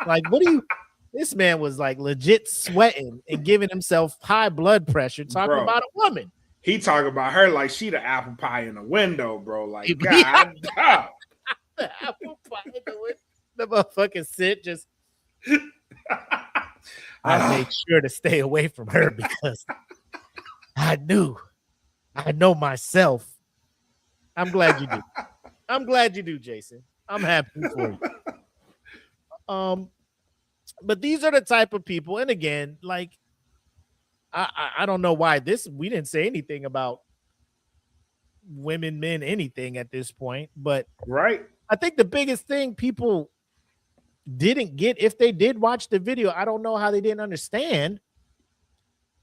A: Like, what do you? This man was like legit sweating and giving himself high blood pressure talking
B: Bro.
A: about a woman.
B: He talking about her like she the apple pie in the window, bro. Like, God damn.
A: The apple pie in the window. The motherfucking sit just. I made sure to stay away from her because I know myself. I'm glad you do. I'm glad you do, Jason. I'm happy for you. But these are the type of people, and again, like I don't know why we didn't say anything about women, men, anything at this point, but
B: Right.
A: I think the biggest thing people didn't get, if they did watch the video, I don't know how they didn't understand.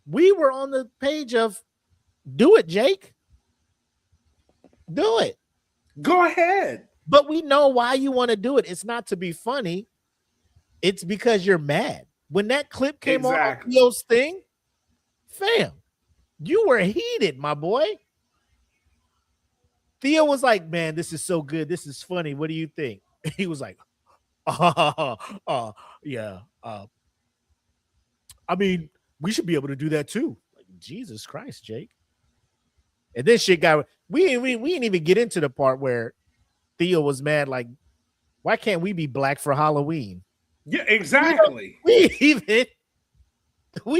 A: We were on the page of do it, Jake. Do it.
B: Go ahead.
A: But we know why you want to do it. It's not to be funny. It's because you're mad. When that clip came on Theo's thing, fam, you were heated, my boy. Theo was like, man, this is so good. This is funny. What do you think? He was like, yeah. I mean, we should be able to do that too. Like, Jesus Christ, Jake. And then shit got, we didn't even get into the part where Theo was mad, like Why can't we be black for Halloween?
B: Yeah, exactly.
A: We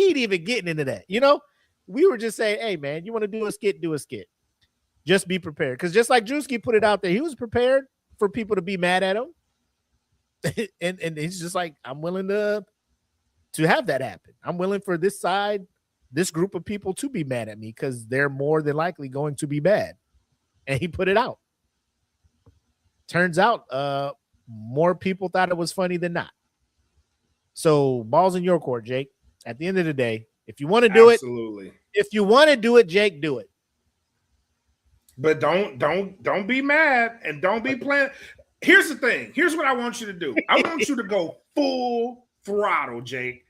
A: ain't even getting into that. We were just saying, hey man, you want to do a skit, do a skit. Just be prepared. Because just like Drewski put it out there, he was prepared for people to be mad at him. and he's just like, I'm willing to have that happen. I'm willing for this side, this group of people to be mad at me because they're more than likely going to be bad. And he put it out. Turns out more people thought it was funny than not. So balls in your court, Jake. At the end of the day, if you want to do
B: Absolutely.
A: if you want to do it, Jake, do it.
B: But don't be mad and don't be playing. Here's the thing. Here's what I want you to do. I want you to go full throttle, Jake.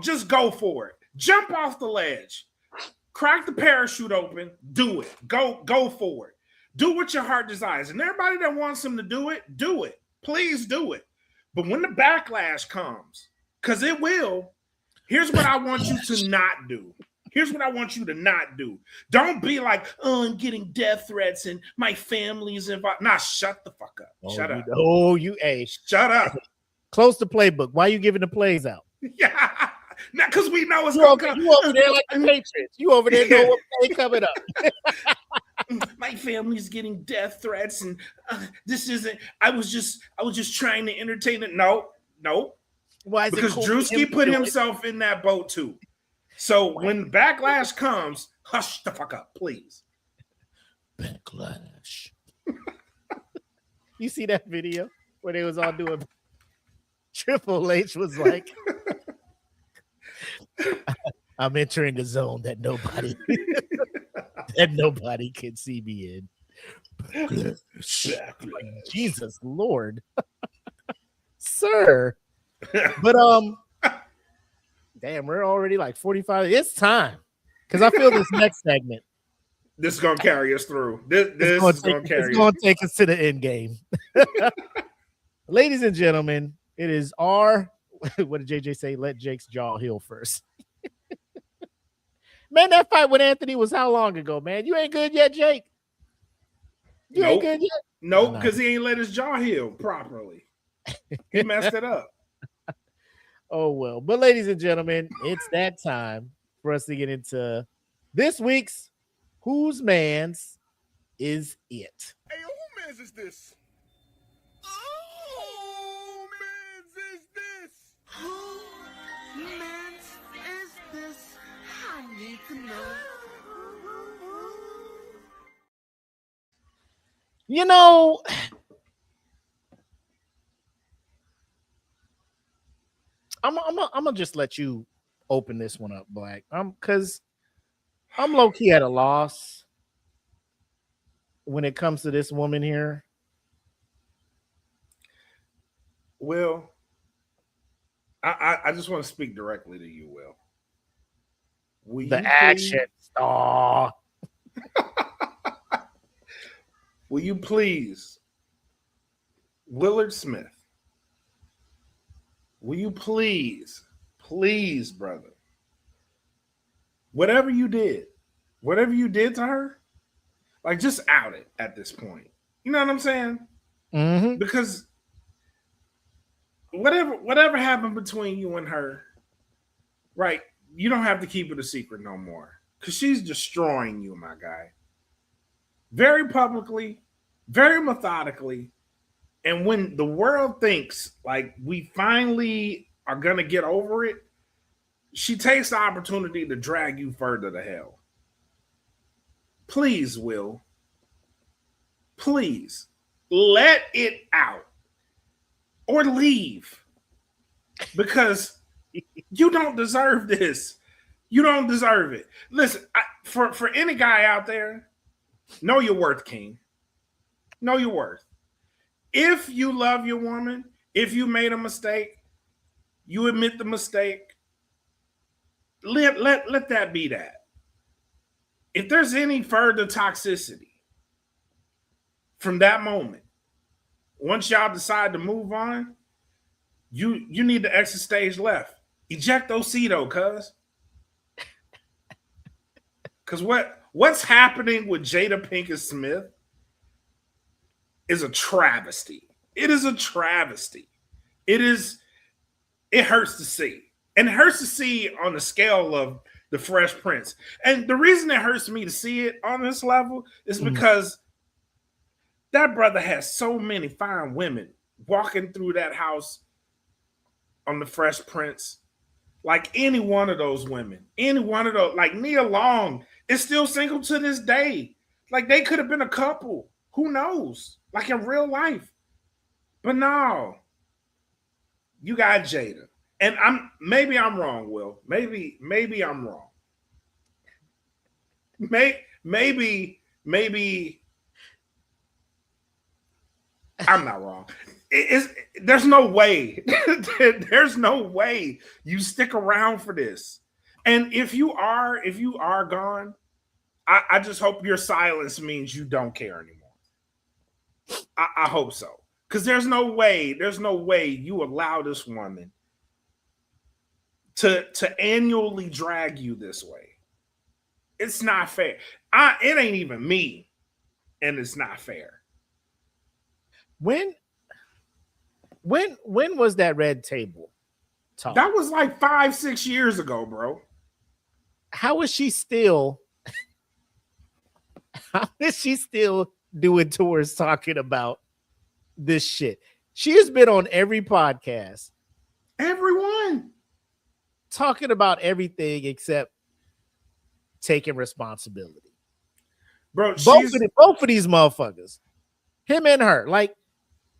B: Just go for it. Jump off the ledge. Crack the parachute open. Do it. Go for it. Do what your heart desires. And everybody that wants him to do it. Please do it. But when the backlash comes, because it will, here's what I want you to not do. Here's what I want you to not do. Don't be like, oh, I'm getting death threats and my family's involved. Nah, shut the fuck up. Shut up.
A: Shut up. Close the playbook. Why are you giving the plays out?
B: Yeah. Not because we know it's
A: going
B: to come.
A: You over there like the Patriots. You over there know what play coming up.
B: My family's getting death threats and this isn't. I was just trying to entertain it. No.
A: Why is
B: because
A: it cool
B: Drewski put himself in that boat too. So when backlash comes, hush the fuck up, please.
A: Backlash. You see that video where they was all doing? Triple H was like, "I'm entering a zone that nobody can see me in." Backlash. Like, Jesus Lord, sir. But damn, we're already like 45. It's time because I feel this next segment.
B: This is gonna carry us through. This is gonna carry.
A: It's gonna take us to the end game. Ladies and gentlemen, it is our. What did JJ say? Let Jake's jaw heal first. Man, that fight with Anthony was how long ago, man? You ain't good yet, Jake. You ain't good yet.
B: Nope, because he ain't let his jaw heal properly. He messed it up.
A: Oh, well. But ladies and gentlemen, it's that time for us to get into this week's Whose Man's Is It?
C: Hey, who man's is this? Oh, man's is this? Who man's is this? I need to know.
A: You know, I'm gonna just let you open this one up, Black. Because I'm low key at a loss when it comes to this woman here.
B: Will, I just want to speak directly to you, Will.
A: The action star.
B: Will you please, Willard Smith? Will you please, brother? Whatever you did to her, like just out it at this point. You know what I'm saying?
A: Mm-hmm.
B: Because whatever happened between you and her, right? You don't have to keep it a secret no more. Because she's destroying you, my guy. Very publicly, very methodically. And when the world thinks like we finally are going to get over it, she takes the opportunity to drag you further to hell. Please, Will. Please let it out or leave because you don't deserve this. You don't deserve it. Listen, for any guy out there, know your worth, King. Know your worth. If you love your woman, if you made a mistake, you admit the mistake. Let that be that. If there's any further toxicity from that moment, once y'all decide to move on, you need to exit stage left. Ejectocito, cuz. Because what's happening with Jada Pinkett Smith is a travesty. It is a travesty. It hurts to see. And it hurts to see on the scale of the Fresh Prince. And the reason it hurts me to see it on this level is because that brother has so many fine women walking through that house on the Fresh Prince. Like any one of those women, any one of those, like Nia Long is still single to this day. Like they could have been a couple. Who knows? Like in real life. But no. You got Jada. And maybe I'm wrong, Will. Maybe I'm wrong. Maybe I'm not wrong. There's no way. There's no way you stick around for this. And if you are gone, I just hope your silence means you don't care anymore. I hope so. Because there's no way you allow this woman to annually drag you this way. It's not fair. It ain't even me, and it's not fair.
A: When was that red table talk?
B: That was like 5-6 years ago, bro.
A: How is she still doing tours talking about this shit? She has been on every podcast.
B: Everyone
A: talking about everything except taking responsibility.
B: Bro,
A: both of these motherfuckers. Him and her. Like,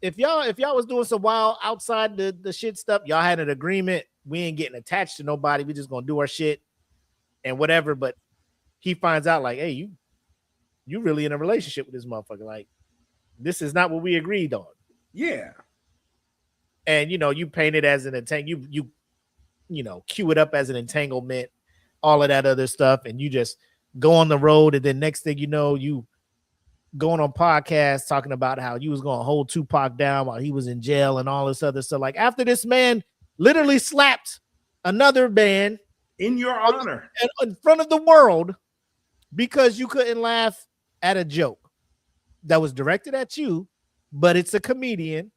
A: if y'all was doing some wild outside the shit stuff, y'all had an agreement. We ain't getting attached to nobody. We just gonna do our shit and whatever. But he finds out, like, hey, you really in a relationship with this motherfucker. Like, this is not what we agreed on.
B: Yeah.
A: And you paint it as an entanglement. You cue it up as an entanglement, all of that other stuff, and you just go on the road, and then next thing you know, you going on podcasts talking about how you was going to hold Tupac down while he was in jail and all this other stuff. Like, after this man literally slapped another man
B: in your honor
A: in front of the world because you couldn't laugh at a joke that was directed at you, but it's a comedian.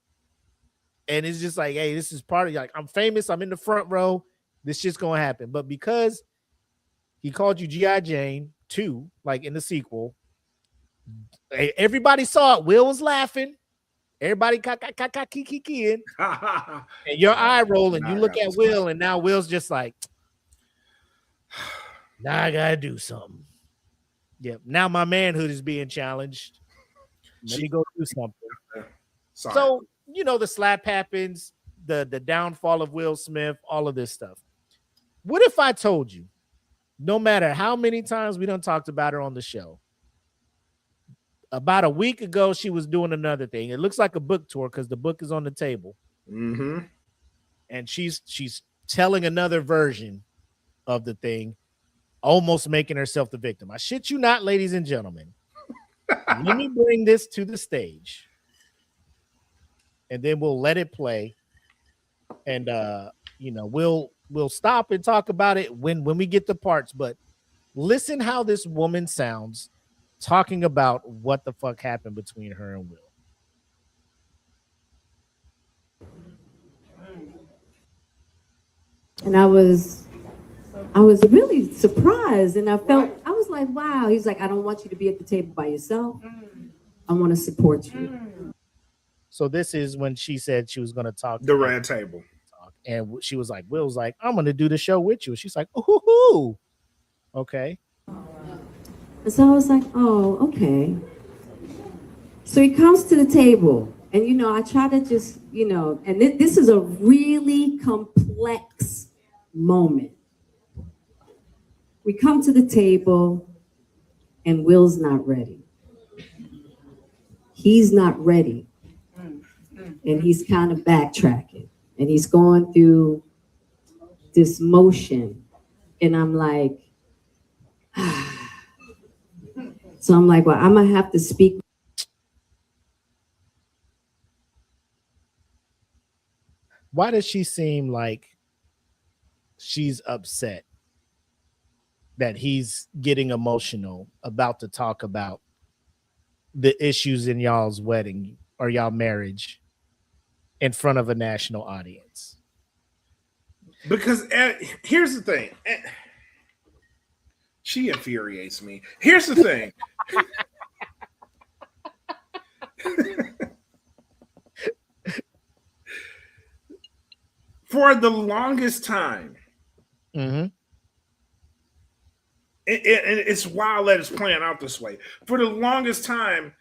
A: And it's just like, hey, this is part of, like, I'm famous. I'm in the front row. This shit's going to happen. But because he called you G.I. Jane 2, like in the sequel, everybody saw it. Will was laughing. Everybody kikiing. And your eye rolling. You look at Will, and now Will's just like, now I got to do something. Yep. Now my manhood is being challenged. Let me go do something.
B: Sorry.
A: So, the slap happens, the downfall of Will Smith, all of this stuff. What if I told you, no matter how many times we done talked about her on the show, about a week ago, she was doing another thing. It looks like a book tour because the book is on the table.
B: Mm-hmm.
A: And she's telling another version of the thing, almost making herself the victim. I shit you not, ladies and gentlemen. Let me bring this to the stage. And then we'll let it play. And we'll stop and talk about it when we get the parts. But listen how this woman sounds talking about what the fuck happened between her and Will.
H: And I was really surprised, and I was like, wow. He's like, I don't want you to be at the table by yourself. I want to support you.
A: So this is when she said she was going to talk.
B: The red table.
A: And she was like, Will's like, I'm going to do the show with you. She's like, ooh, okay.
H: And so I was like, oh, okay. So he comes to the table, and, I try to just, and this is a really complex moment. We come to the table, and Will's not ready. He's not ready. And he's kind of backtracking. And he's going through this motion. And I'm like, so I'm like, well, I'm going to have to speak.
A: Why does she seem like she's upset that he's getting emotional about to talk about the issues in y'all's wedding or y'all marriage in front of a national audience?
B: Because here's the thing. She infuriates me. Here's the thing. For the longest time,
A: Mm-hmm.
B: it's wild that it's playing out this way. For the longest time,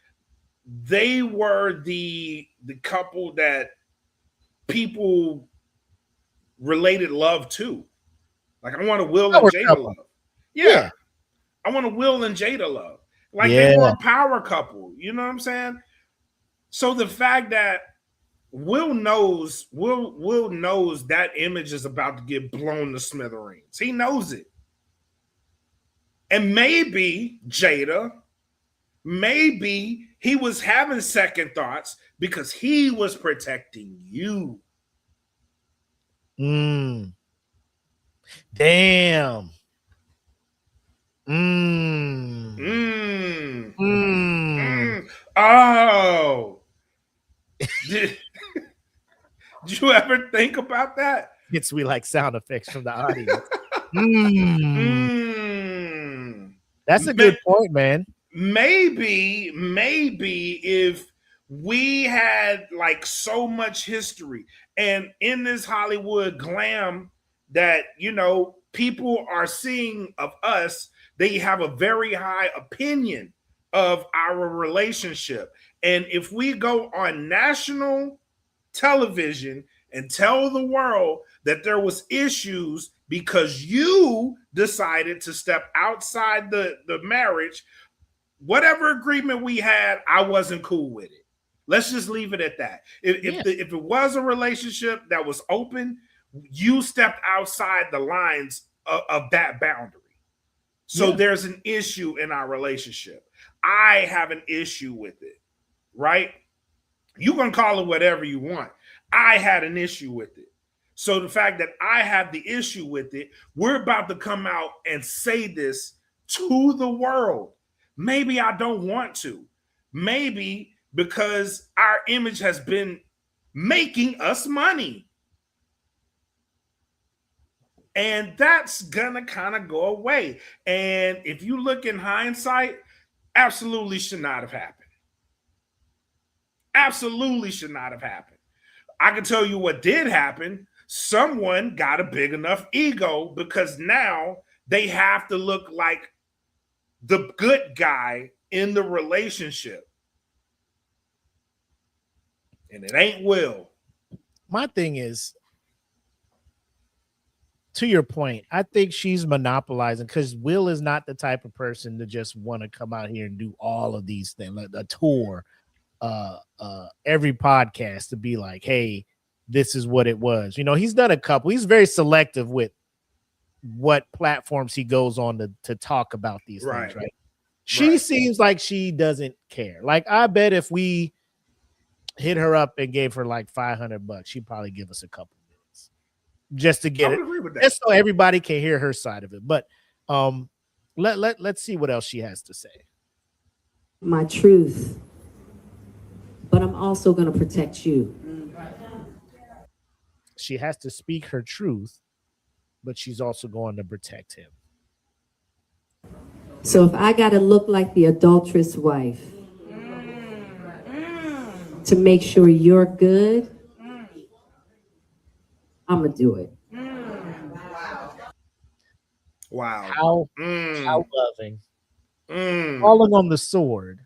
B: they were the couple that people related love to. Like, I want a Will and
A: Power
B: Jada
A: couple.
B: love.
A: Yeah.
B: Yeah. I want a Will and Jada love. Like,
A: Yeah.
B: they were a power couple. You know what I'm saying? So the fact that Will knows that image is about to get blown to smithereens. He knows it. And maybe Jada, maybe he was having second thoughts because he was protecting you.
A: Damn.
B: Oh. Did you ever think about that?
A: It's we like sound effects from the audience. That's a good point, man.
B: Maybe if we had like so much history and in this Hollywood glam that, you know, people are seeing of us, they have a very high opinion of our relationship. And if we go on national television and tell the world that there was issues because you decided to step outside the marriage, whatever agreement we had, I wasn't cool with it. Let's just leave it at that. If it was a relationship that was open, you stepped outside the lines of that boundary. So there's an issue in our relationship. I have an issue with it, right? You can call it whatever you want. I had an issue with it. So the fact that I have the issue with it, we're about to come out and say this to the world. Maybe I don't want to. Maybe because our image has been making us money. And that's gonna kind of go away. And if you look in hindsight, absolutely should not have happened. Absolutely should not have happened. I can tell you what did happen. Someone got a big enough ego because now they have to look like the good guy in the relationship. And it ain't Will.
A: My thing is, to your point, I think she's monopolizing because Will is not the type of person to just want to come out here and do all of these things, like a tour, every podcast to be like, hey, this is what it was. You know, he's done a couple. He's very selective with what platforms he goes on to talk about these things, right? She seems like she doesn't care. Like, I bet if we hit her up and gave her like $500, she'd probably give us a couple minutes just to get
B: I
A: it,
B: would agree with that.
A: just so everybody can hear her side of it. But let's see what else she has to say.
H: My truth, but I'm also going to protect you.
A: She has to speak her truth, but she's also going to protect him.
H: So if I got to look like the adulterous wife to make sure you're good, I'm going to do it.
B: Wow.
A: How loving. Falling on the sword,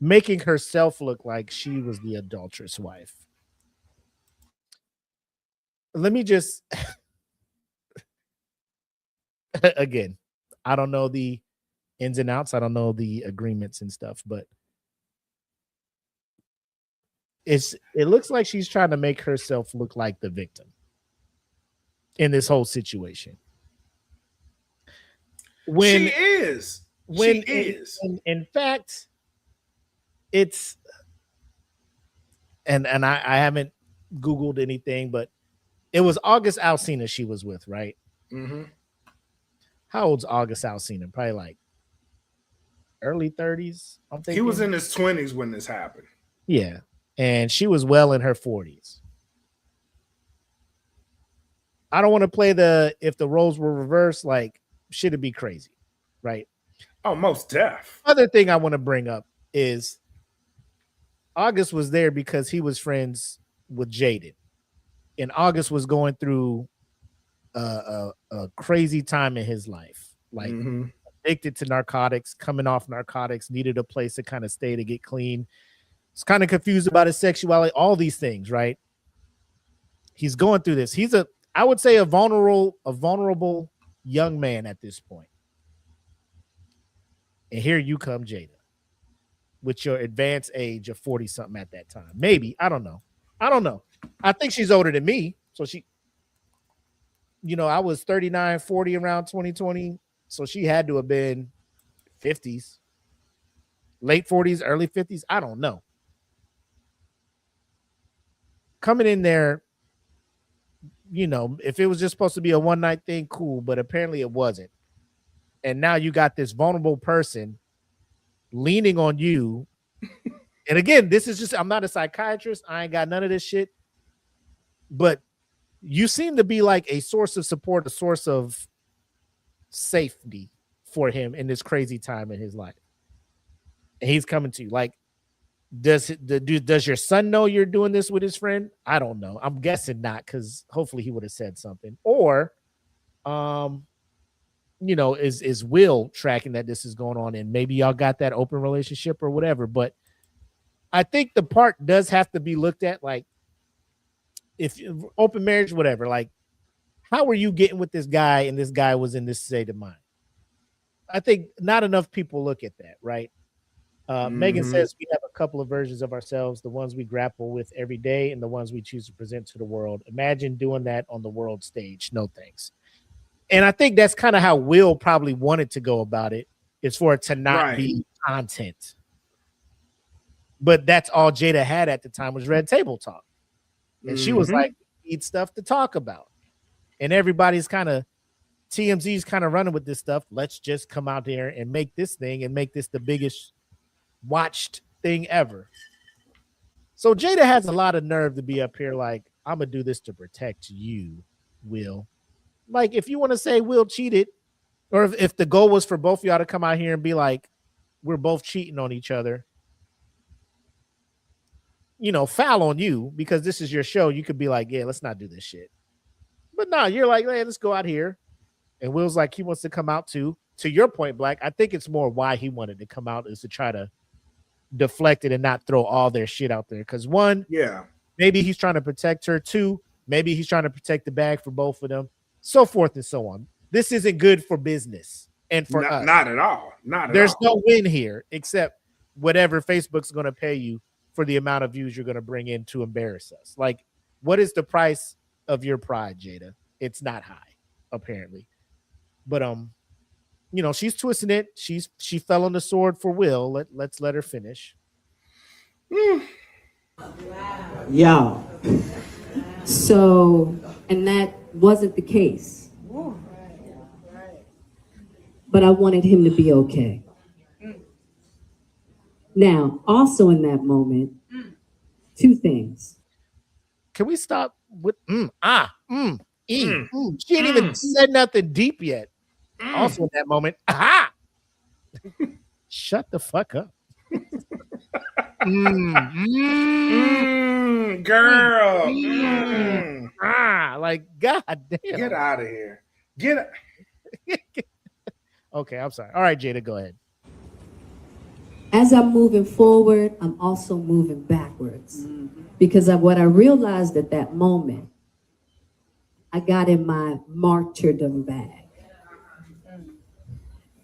A: making herself look like she was the adulterous wife. Let me just again, I don't know the ins and outs. I don't know the agreements and stuff, but it looks like she's trying to make herself look like the victim in this whole situation. When
B: she is.
A: In fact, it's and I haven't Googled anything, but it was August Alsina she was with, right?
B: Mm-hmm.
A: How old's August Alsina? Probably like early 30s. I'm thinking
B: He was in his 20s when this happened.
A: Yeah. and she was well in her 40s. I don't want to play if the roles were reversed, like shit would be crazy, right?
B: Oh, most deaf.
A: Other thing I want to bring up is August was there because he was friends with Jaden, and August was going through a crazy time in his life, like addicted to narcotics, coming off narcotics, needed a place to kind of stay to get clean. He's kind of confused about his sexuality, all these things, right? He's going through this. He's I would say a vulnerable young man at this point. And here you come, Jada, with your advanced age of 40 something at that time. Maybe. I don't know. I think she's older than me. So she, I was 39, 40 around 2020. So she had to have been 50s, late 40s, early 50s. I don't know. Coming in there, if it was just supposed to be a one night thing, cool, but apparently it wasn't. And now you got this vulnerable person leaning on you. And again, this is just, I'm not a psychiatrist. I ain't got none of this shit. But you seem to be like a source of support, a source of safety for him in this crazy time in his life. And he's coming to you. Like, does your son know you're doing this with his friend? I don't know. I'm guessing not, because hopefully he would have said something. Or is Will tracking that this is going on, and maybe y'all got that open relationship or whatever. But I think the part does have to be looked at, like, if open marriage, whatever, like, how are you getting with this guy and this guy was in this state of mind? I think not enough people look at that, right? Megan says we have a couple of versions of ourselves, the ones we grapple with every day and the ones we choose to present to the world. Imagine doing that on the world stage. No thanks. And I think that's kind of how Will probably wanted to go about it, is for it to not be content. But that's all Jada had at the time was Red Table Talk. And she was like, we need stuff to talk about. And everybody's kind of, TMZ's kind of running with this stuff. Let's just come out there and make this thing and make this the biggest watched thing ever. So Jada has a lot of nerve to be up here like, I'm going to do this to protect you, Will. Like, if you want to say Will cheated, or if the goal was for both of y'all to come out here and be like, we're both cheating on each other, foul on you, because this is your show. You could be like, yeah, let's not do this shit. But no, you're like, hey, let's go out here. And Will's like, he wants to come out too. To your point, Black, I think it's more why he wanted to come out is to try to deflect it and not throw all their shit out there. Because one, maybe he's trying to protect her. Two, maybe he's trying to protect the bag for both of them. So forth and so on. This isn't good for business and for us.
B: Not at all.
A: There's no win here except whatever Facebook's going to pay you for the amount of views you're going to bring in to embarrass us. Like, what is the price of your pride, Jada? It's not high, apparently. But she's twisting it. She fell on the sword for Will. Let's let her finish.
H: Yeah. So, and that wasn't the case. But I wanted him to be okay. Now, also in that moment, two things.
A: Can we stop with She ain't even said nothing deep yet. Also in that moment, aha! Shut the fuck up.
B: Girl.
A: Like, God damn.
B: Get out of here.
A: Okay, I'm sorry. All right, Jada, go ahead.
H: As I'm moving forward, I'm also moving backwards. Because of what I realized at that moment, I got in my martyrdom bag.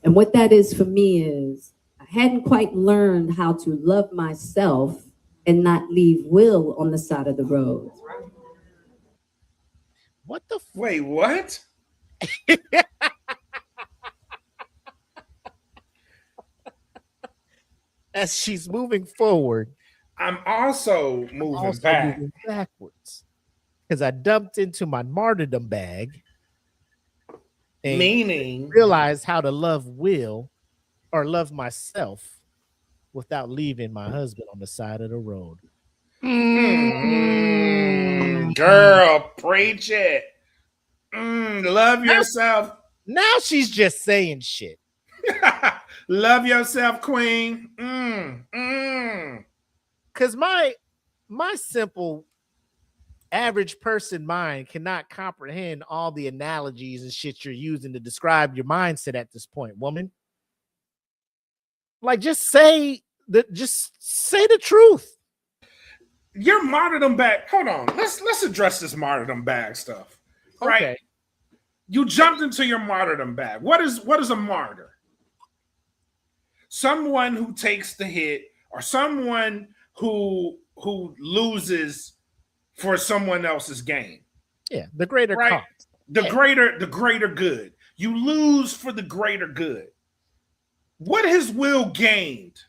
H: And what that is for me is I hadn't quite learned how to love myself and not leave Will on the side of the road.
A: What the
B: Wait, what?
A: As she's moving forward,
B: I'm also moving
A: backwards. Because I dumped into my martyrdom bag. And
B: meaning
A: realize how to love Will or love myself without leaving my husband on the side of the road.
B: Girl, preach it. Love yourself.
A: Now she's just saying shit.
B: Love yourself, queen.
A: Because my simple average person mind cannot comprehend all the analogies and shit you're using to describe your mindset at this point, woman. Like, just say the truth.
B: Your martyrdom bag. Hold on. Let's address this martyrdom bag stuff. Right?
A: Okay.
B: You jumped into your martyrdom bag. What is a martyr? Someone who takes the hit, or someone who loses for someone else's gain.
A: Yeah, the greater
B: right?
A: cause.
B: The greater good. You lose for the greater good. What has Will gained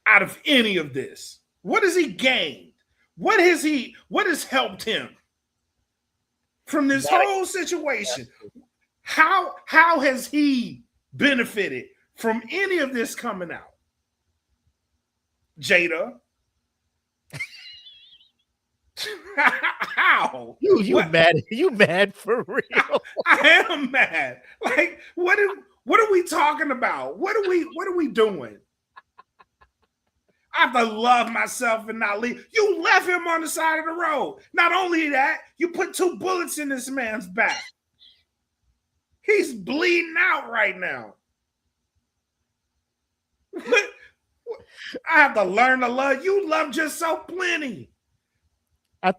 B: out of any of this? What has he gained? What has helped him from this whole situation? How has he benefited from any of this coming out? Jada. How?
A: You mad? You mad for real?
B: I am mad. Like, what are we talking about? What are we doing? I have to love myself and not leave. You left him on the side of the road. Not only that, you put 2 bullets in this man's back. He's bleeding out right now. I have to learn to love. You loved yourself plenty.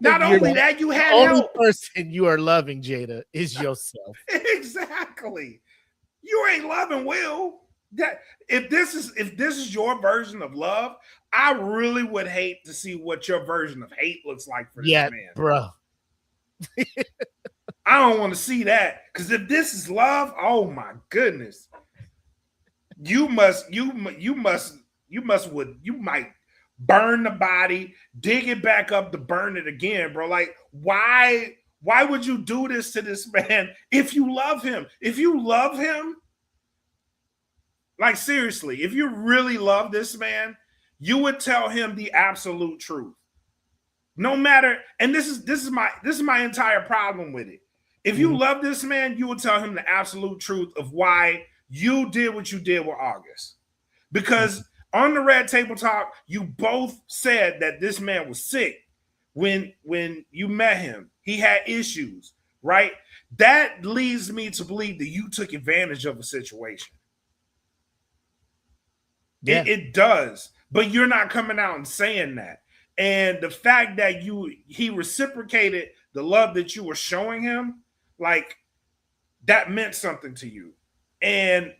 B: Not only that, you had
A: the only
B: help.
A: person you are loving, Jada, is yourself.
B: Exactly. You ain't loving Will. That if this is your version of love, I really would hate to see what your version of hate looks like for this man,
A: bro.
B: I don't want to see that, because if this is love, oh my goodness, you might burn the body, dig it back up to burn it again, bro. Like, why would you do this to this man if you love him? If you love him, like, seriously, if you really love this man, you would tell him the absolute truth. No matter, and this is my entire problem with it. If you love this man, you would tell him the absolute truth of why you did what you did with August. Because on the Red Table Talk, you both said that this man was sick when you met him. He had issues, right? That leads me to believe that you took advantage of a situation. Yeah. It does, but you're not coming out and saying that. And the fact that he reciprocated the love that you were showing him, like, that meant something to you. And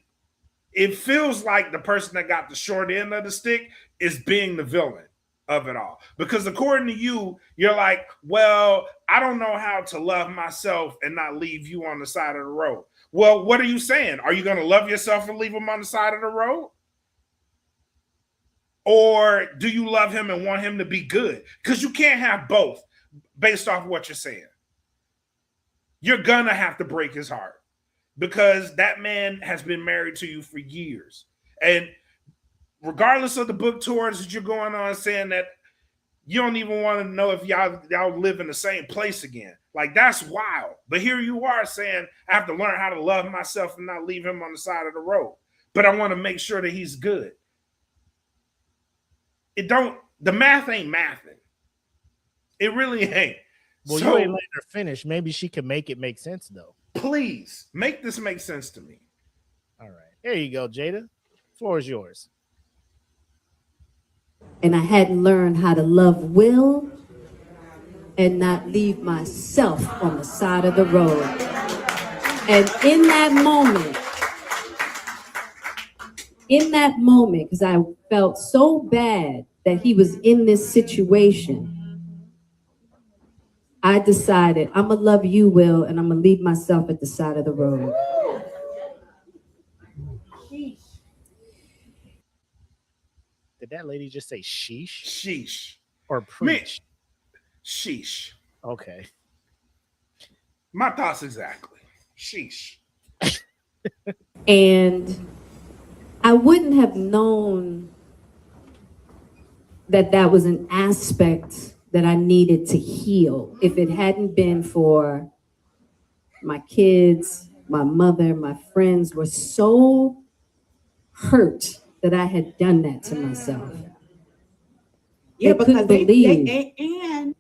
B: it feels like the person that got the short end of the stick is being the villain of it all. Because according to you, you're like, well, I don't know how to love myself and not leave you on the side of the road. Well, what are you saying? Are you going to love yourself and leave him on the side of the road? Or do you love him and want him to be good? Because you can't have both based off what you're saying. You're going to have to break his heart, because that man has been married to you for years. And regardless of the book tours that you're going on, saying that you don't even want to know if y'all live in the same place again. Like, that's wild. But here you are saying, I have to learn how to love myself and not leave him on the side of the road. But I want to make sure that he's good. The math ain't mathing. It really ain't.
A: Well, you ain't letting her finish. Maybe she can make it make sense, though.
B: Please make this make sense to me.
A: All right. There you go, Jada. Floor is yours.
H: And I hadn't learned how to love Will and not leave myself on the side of the road. And in that moment, because I felt so bad that he was in this situation, I decided I'm going to love you, Will, and I'm going to leave myself at the side of the road.
A: Did that lady just say sheesh?
B: Sheesh.
A: Or preach?
B: Sheesh.
A: Okay.
B: My thoughts exactly. Sheesh.
H: And I wouldn't have known that was an aspect that I needed to heal. If it hadn't been for my kids, my mother, my friends were so hurt that I had done that to myself.
I: Yeah,
H: They couldn't believe.
I: And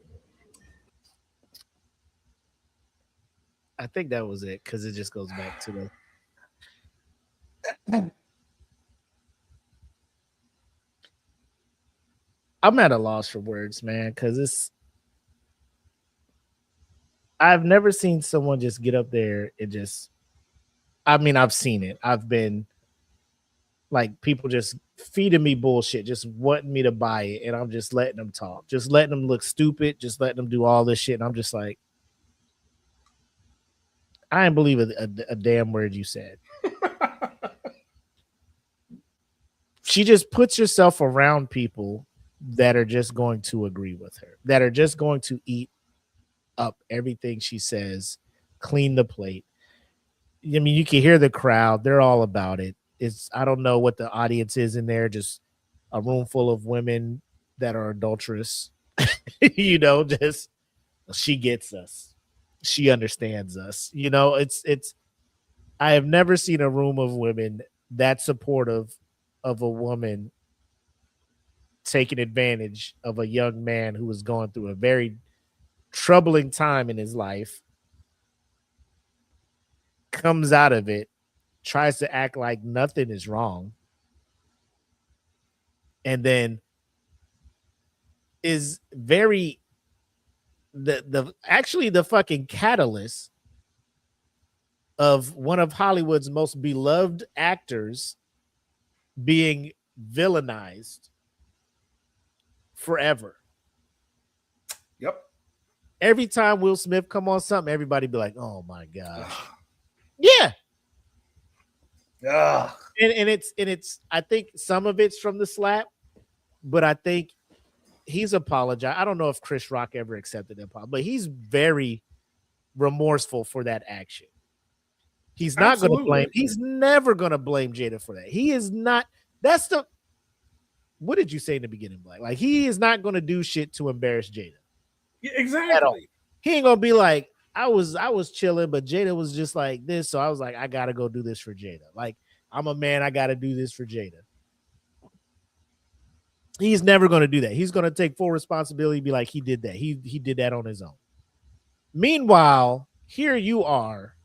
A: I think that was it because it just goes back to the. I'm at a loss for words, man, because I've never seen someone just get up there and just. I mean, I've seen it. I've been like people just feeding me bullshit, just wanting me to buy it, and I'm just letting them talk, just letting them look stupid, just letting them do all this shit, and I'm just like, I didn't believe a damn word you said. She just puts herself around people that are just going to agree with her, that are just going to eat up everything she says, clean the plate. I mean, you can hear the crowd. They're all about it. I don't know what the audience is in there, just a room full of women that are adulterous. You know, just she gets us. She understands us. You know, it's I have never seen a room of women that supportive of a woman taking advantage of a young man who was going through a very troubling time in his life, comes out of it, tries to act like nothing is wrong, and then is very the fucking catalyst of one of Hollywood's most beloved actors being villainized forever.
B: Yep.
A: Every time Will Smith come on something, everybody be like, "Oh my gosh." Yeah.
B: Ugh.
A: And it's I think some of it's from the slap, but I think he's apologized. I don't know if Chris Rock ever accepted that apology, but he's very remorseful for that action. He's not going to blame. He's never going to blame Jada for that. He is not. That's the. What did you say in the beginning, Black? Like, he is not going to do shit to embarrass Jada.
B: Yeah, exactly.
A: He ain't going to be like, I was chilling, but Jada was just like this, so I was like, I got to go do this for Jada. Like, I'm a man, I got to do this for Jada. He's never going to do that. He's going to take full responsibility, be like, he did that. He did that on his own. Meanwhile, here you are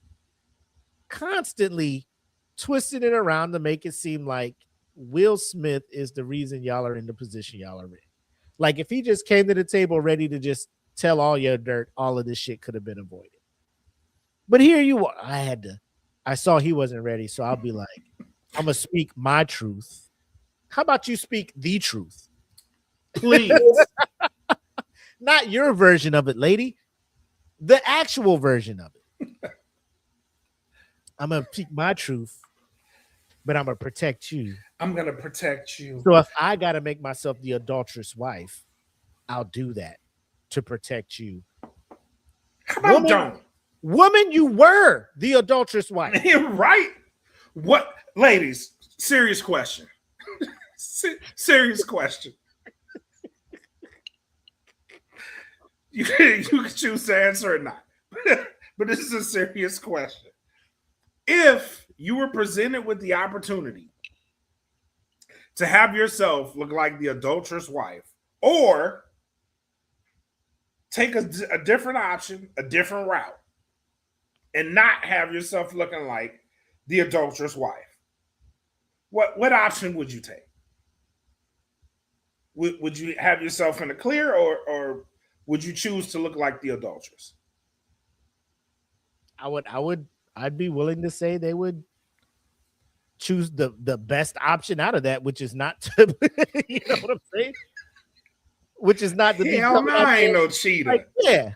A: constantly twisting it around to make it seem like Will Smith is the reason y'all are in the position y'all are in. Like, if he just came to the table ready to just tell all your dirt, all of this shit could have been avoided. But here you are. I saw he wasn't ready, so I'll be like, I'm going to speak my truth. How about you speak the truth?
B: Please.
A: Not your version of it, lady. The actual version of it. I'm going to speak my truth, but I'm going to protect you.
B: I'm going to protect you.
A: So if I got to make myself the adulterous wife, I'll do that to protect you.
B: How about
A: woman, you were the adulterous wife.
B: Right? What? Ladies, serious question. Serious question. You can choose to answer or not. But this is a serious question. If you were presented with the opportunity to have yourself look like the adulterous wife, or take a different option, a different route, and not have yourself looking like the adulterous wife, what option would you take? Would you have yourself in the clear, or would you choose to look like the adulteress?
A: I'd be willing to say they would choose the best option out of that, which is not to, you know what I'm saying? Which is not to be.
B: Hell no, I ain't no cheater.
A: Like, yeah.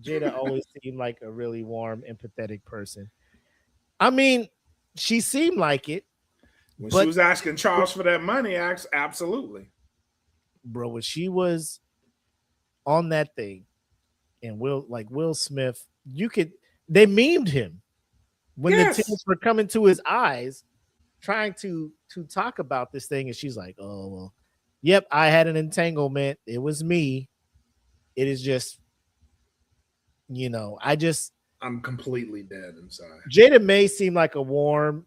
A: Jada always seemed like a really warm, empathetic person. I mean, she seemed like it.
B: When she was asking Charles for that money, absolutely.
A: Bro, when she was on that thing, and Will Smith, they memed him when the tears were coming to his eyes. trying to talk about this thing, and she's like, "Oh well, yep, I had an entanglement. It was me. It is just,
B: I'm completely dead inside.
A: Jada May seemed like a warm,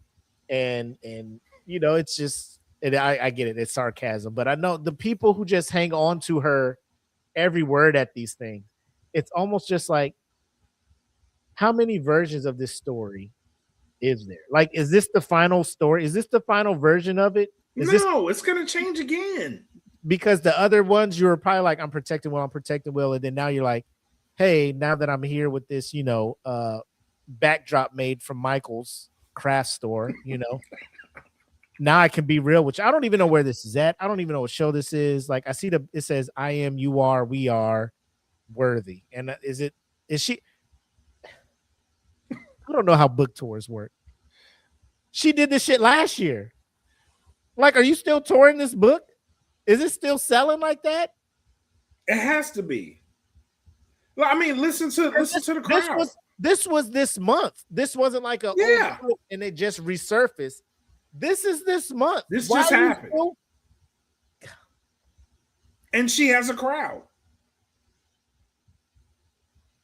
A: and it's just, and I get it, it's sarcasm, but I know the people who just hang on to her every word at these things. It's almost just like, how many versions of this story is there? Like, is this the final story? Is this the final version of it?
B: It's gonna change again.
A: Because the other ones you were probably like, I'm protecting Will, and then now you're like, hey, now that I'm here with this, backdrop made from Michael's craft store, now I can be real, which I don't even know where this is at. I don't even know what show this is. Like, I see it says, I am, you are, we are worthy. And is she? I don't know how book tours work. She did this shit last year. Like, are you still touring this book? Is it still selling like that?
B: It has to be. Well, I mean, listen to the crowd.
A: This was this month. This wasn't like a old book and it just resurfaced. This is this month.
B: This just happened. And she has a crowd.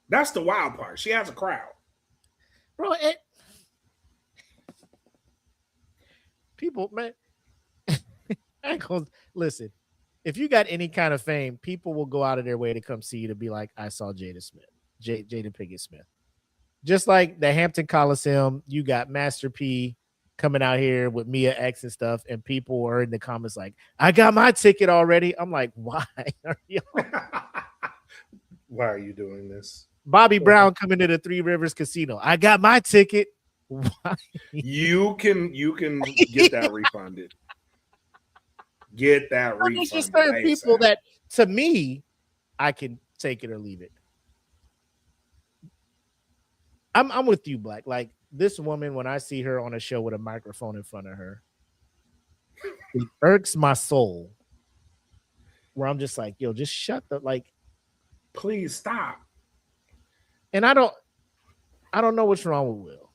B: That's the wild part. She has a crowd.
A: Bro, people, man, listen, if you got any kind of fame, people will go out of their way to come see you to be like, I saw Jada Pinkett Smith. Just like the Hampton Coliseum, you got Master P coming out here with Mia X and stuff, and people are in the comments like, I got my ticket already. I'm like, why are you?
B: Why are you doing this?
A: Bobby Brown coming to the Three Rivers Casino. I got my ticket. Why?
B: You can get that refunded. Get that refunded.
A: There's just certain people that, to me, I can take it or leave it. I'm with you, Black. Like, this woman, when I see her on a show with a microphone in front of her, it irks my soul. Where I'm just like, yo, just shut the, like,
B: please stop.
A: And I don't know what's wrong with Will.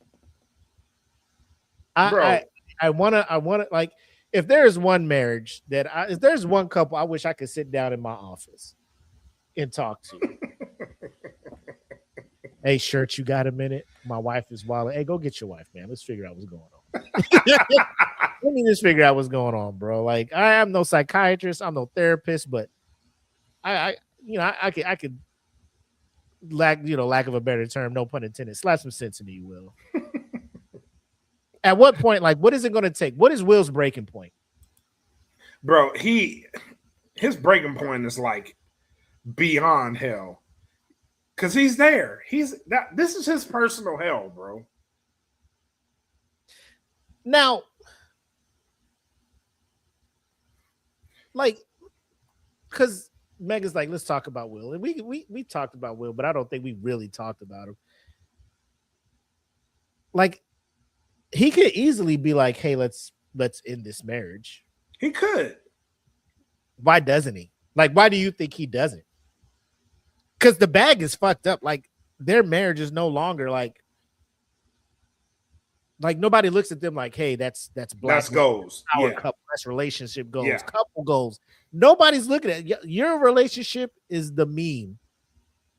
A: I wanna like, if there's one marriage if there's one couple I wish I could sit down in my office and talk to. Hey, Shirt, you got a minute? My wife is wild. Hey, go get your wife, man. Let's figure out what's going on. Let me just figure out what's going on, bro. Like, I am no psychiatrist, I'm no therapist, but I could lack of a better term, no pun intended, slap some sense into you, Will. At what point, like, what is it going to take? What is Will's breaking point?
B: Bro, his breaking point is like beyond hell. Because he's there. This is his personal hell, bro.
A: Now, like, because Megan's like, let's talk about Will. And we talked about Will, but I don't think we really talked about him. Like, he could easily be like, hey, let's end this marriage.
B: He could.
A: Why doesn't he? Like, why do you think he doesn't? Because the bag is fucked up. Like, their marriage is no longer like nobody looks at them like, hey, that's Black.
B: That's goals.
A: Our couple. That's relationship goals. Yeah. Couple goals. Nobody's looking at it. Your relationship is the meme.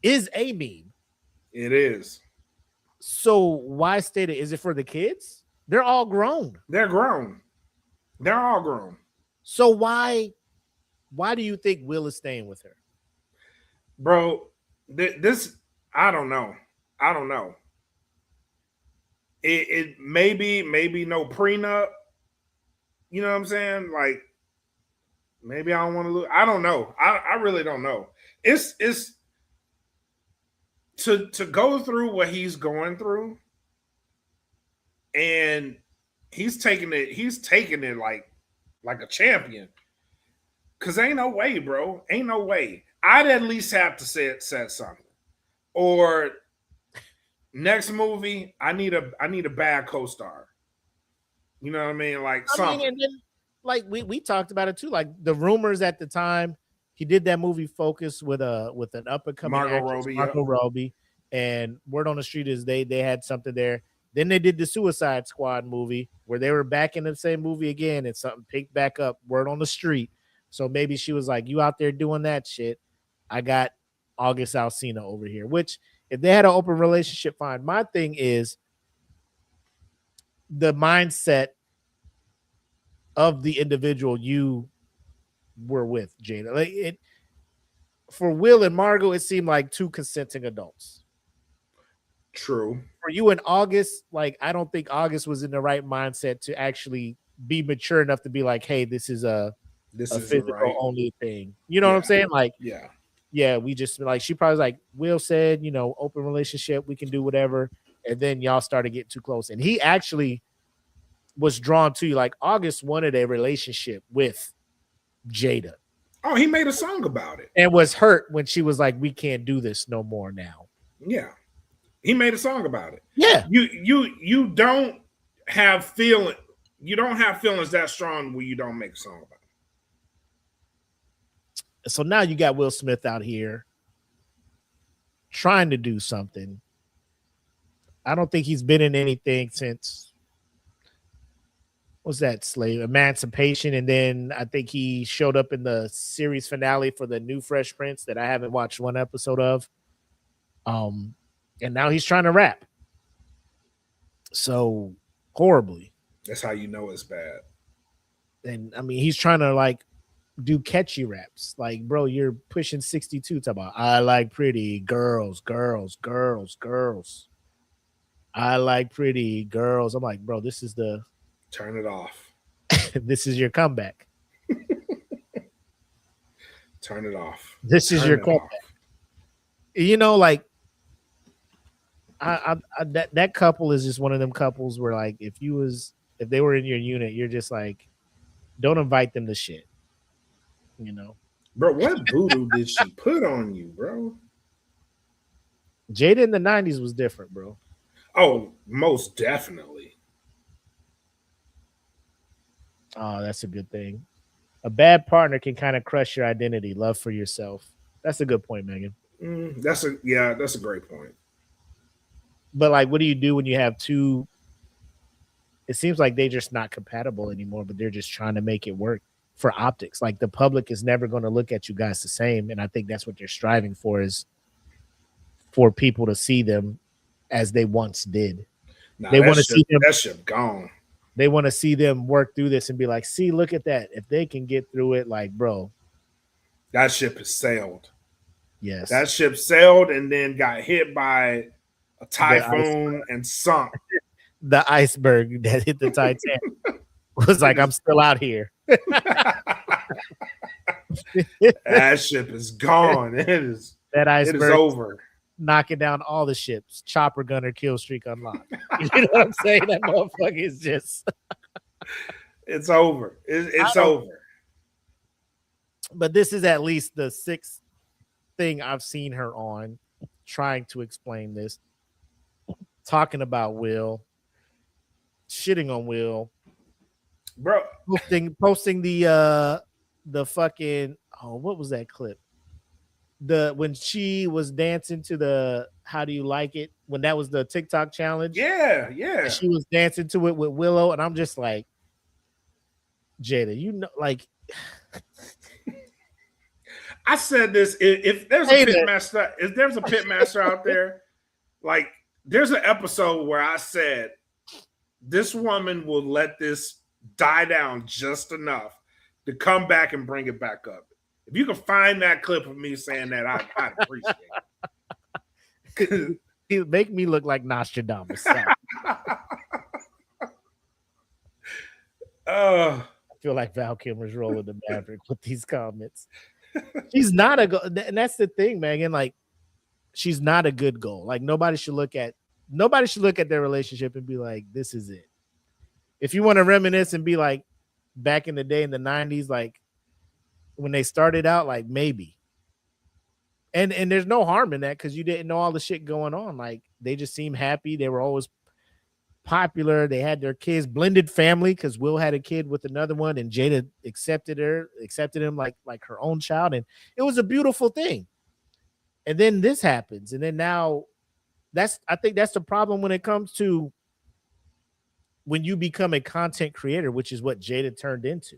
A: Is a meme.
B: It is.
A: So why state it? Is it for the kids? They're all grown.
B: They're grown. They're all grown.
A: So why do you think Will is staying with her?
B: Bro, this, I don't know. It maybe no prenup. You know what I'm saying? Like, maybe I don't want to lose. I don't know. I really don't know. It's to go through what he's going through, and he's taking it like a champion. Cause ain't no way, bro. Ain't no way. I'd at least have to say something. Or next movie, I need a bad co-star. You know what I mean? Like, something.
A: And then, like, we talked about it too. Like, the rumors at the time, he did that movie Focus with an up and coming
B: Margot
A: Robbie, and word on the street is they had something there. Then they did the Suicide Squad movie where they were back in the same movie again, and something picked back up, word on the street. So maybe she was like, you out there doing that shit. I got August Alsina over here, which if they had an open relationship, fine. My thing is the mindset of the individual you were with, Jada. Like it for Will and Margot, it seemed like two consenting adults.
B: True.
A: For you and August, like I don't think August was in the right mindset to actually be mature enough to be like, hey, this is a physical
B: right.
A: only thing. You know what I'm saying? Like,
B: yeah,
A: we just like she probably was like, Will said, open relationship, we can do whatever. And then y'all started getting too close. And he actually was drawn to you. Like August wanted a relationship with Jada.
B: Oh, he made a song about it.
A: And was hurt when she was like, we can't do this no more now.
B: Yeah. He made a song about it.
A: Yeah.
B: You don't have feelings that strong where you don't make a song about it.
A: So now you got Will Smith out here trying to do something. I don't think he's been in anything since what's that, Slave Emancipation, and then I think he showed up in the series finale for the new Fresh Prince that I haven't watched one episode of. And now he's trying to rap. So horribly.
B: That's how you know it's bad.
A: And I mean, he's trying to like do catchy raps. Like, bro, you're pushing 62. Talk about I like pretty girls, girls, girls, girls. I like pretty girls. I'm like, bro, this is the
B: turn it off.
A: This is your comeback.
B: Turn it off.
A: This is your comeback. Like that couple is just one of them couples where like if they were in your unit, you're just like, don't invite them to shit.
B: Bro, what voodoo did she put on you, bro?
A: Jada in the 90s was different, bro.
B: Oh, most definitely.
A: Oh, that's a good thing. A bad partner can kind of crush your identity, love for yourself. That's a good point, Megan.
B: That's a great point.
A: But like, what do you do when you have two? It seems like they're just not compatible anymore, but they're just trying to make it work for optics. Like the public is never going to look at you guys the same. And I think that's what they're striving for, is for people to see them as they once did. They want to see them.
B: That shit gone.
A: They want to see them work through this and be like, see, look at that. If they can get through it, like, bro.
B: That ship has sailed.
A: Yes.
B: That ship sailed and then got hit by a typhoon and sunk.
A: The iceberg that hit the Titanic was like, I'm still out here.
B: That ship is gone.
A: That iceberg
B: is over.
A: Knocking down all the ships. Chopper gunner kill streak unlocked. You know what I'm saying? That motherfucker is just
B: it's over. It's over.
A: But this is at least the sixth thing I've seen her on trying to explain this. Talking about Will, shitting on Will,
B: bro.
A: Posting the fucking what was that clip? When she was dancing to the How Do You Like It, when that was the TikTok challenge.
B: Yeah.
A: She was dancing to it with Willow, and I'm just like, Jada, like
B: I said this. If there's a pitmaster out there, like there's an episode where I said this woman will let this die down just enough to come back and bring it back up. If you can find that clip of me saying that, I'd appreciate it.
A: He'll make me look like Nostradamus. I feel like Val Kilmer's rolling the Maverick with these comments. She's not and that's the thing, Megan. Like, she's not a good goal. Like, nobody should look at their relationship and be like, this is it. If you want to reminisce and be like, back in the day in the 90s, like when they started out, like maybe. And there's no harm in that because you didn't know all the shit going on. Like, they just seemed happy. They were always popular. They had their kids, blended family, because Will had a kid with another one, and Jada accepted him like her own child, and it was a beautiful thing. And then this happens, and then now I think that's the problem when it comes to when you become a content creator, which is what Jada turned into.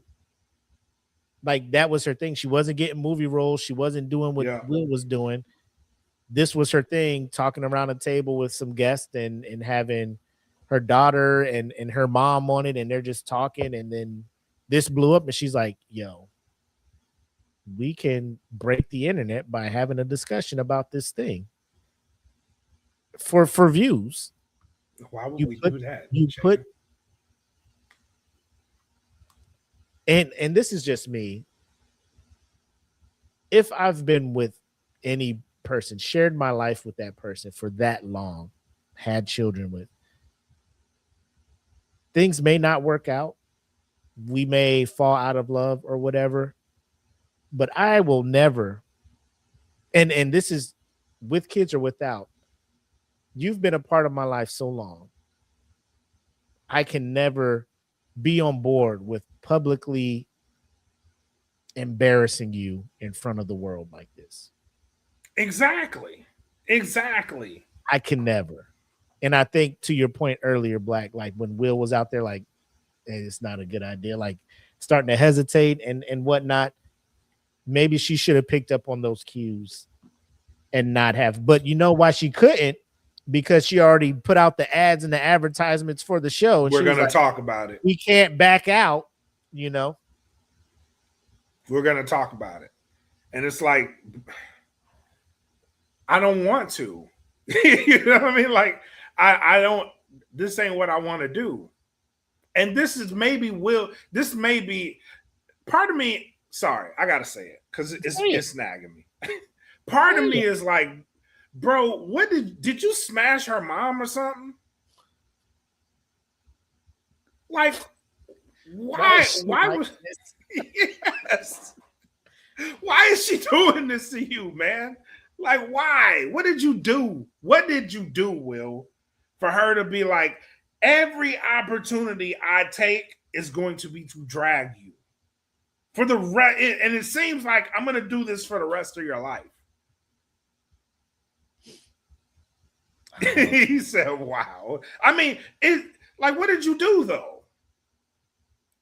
A: Like that was her thing. She wasn't getting movie roles. She wasn't doing what Will was doing. This was her thing, talking around a table with some guests and having her daughter and her mom on it, and they're just talking, and then this blew up, and she's like, yo, we can break the internet by having a discussion about this thing for views.
B: Why would we do that?
A: You put and this is just me. If I've been with any person, shared my life with that person for that long, had children with, things may not work out. We may fall out of love or whatever, but I will never, and this is with kids or without, you've been a part of my life so long. I can never be on board with publicly embarrassing you in front of the world like this.
B: Exactly.
A: I can never. And I think to your point earlier, Black, like when Will was out there, like, hey, it's not a good idea, like starting to hesitate and whatnot. Maybe she should have picked up on those cues and not have. But you know why she couldn't? Because she already put out the ads and the advertisements for the show. And
B: we're going to talk about it.
A: We can't back out, you know.
B: We're going to talk about it. And it's like, I don't want to. You know what I mean? Like, I don't, this ain't what I want to do. And this is maybe this may be, part of me, sorry, I got to say it because it's snagging me. Part of me is like, bro, what did you smash her mom or something? Like, why was yes? Why is she doing this to you, man? Like, why? What did you do? What did you do, Will, for her to be like, every opportunity I take is going to be to drag you for the rest? And it seems like I'm going to do this for the rest of your life. He said, wow. I mean, like, what did you do though?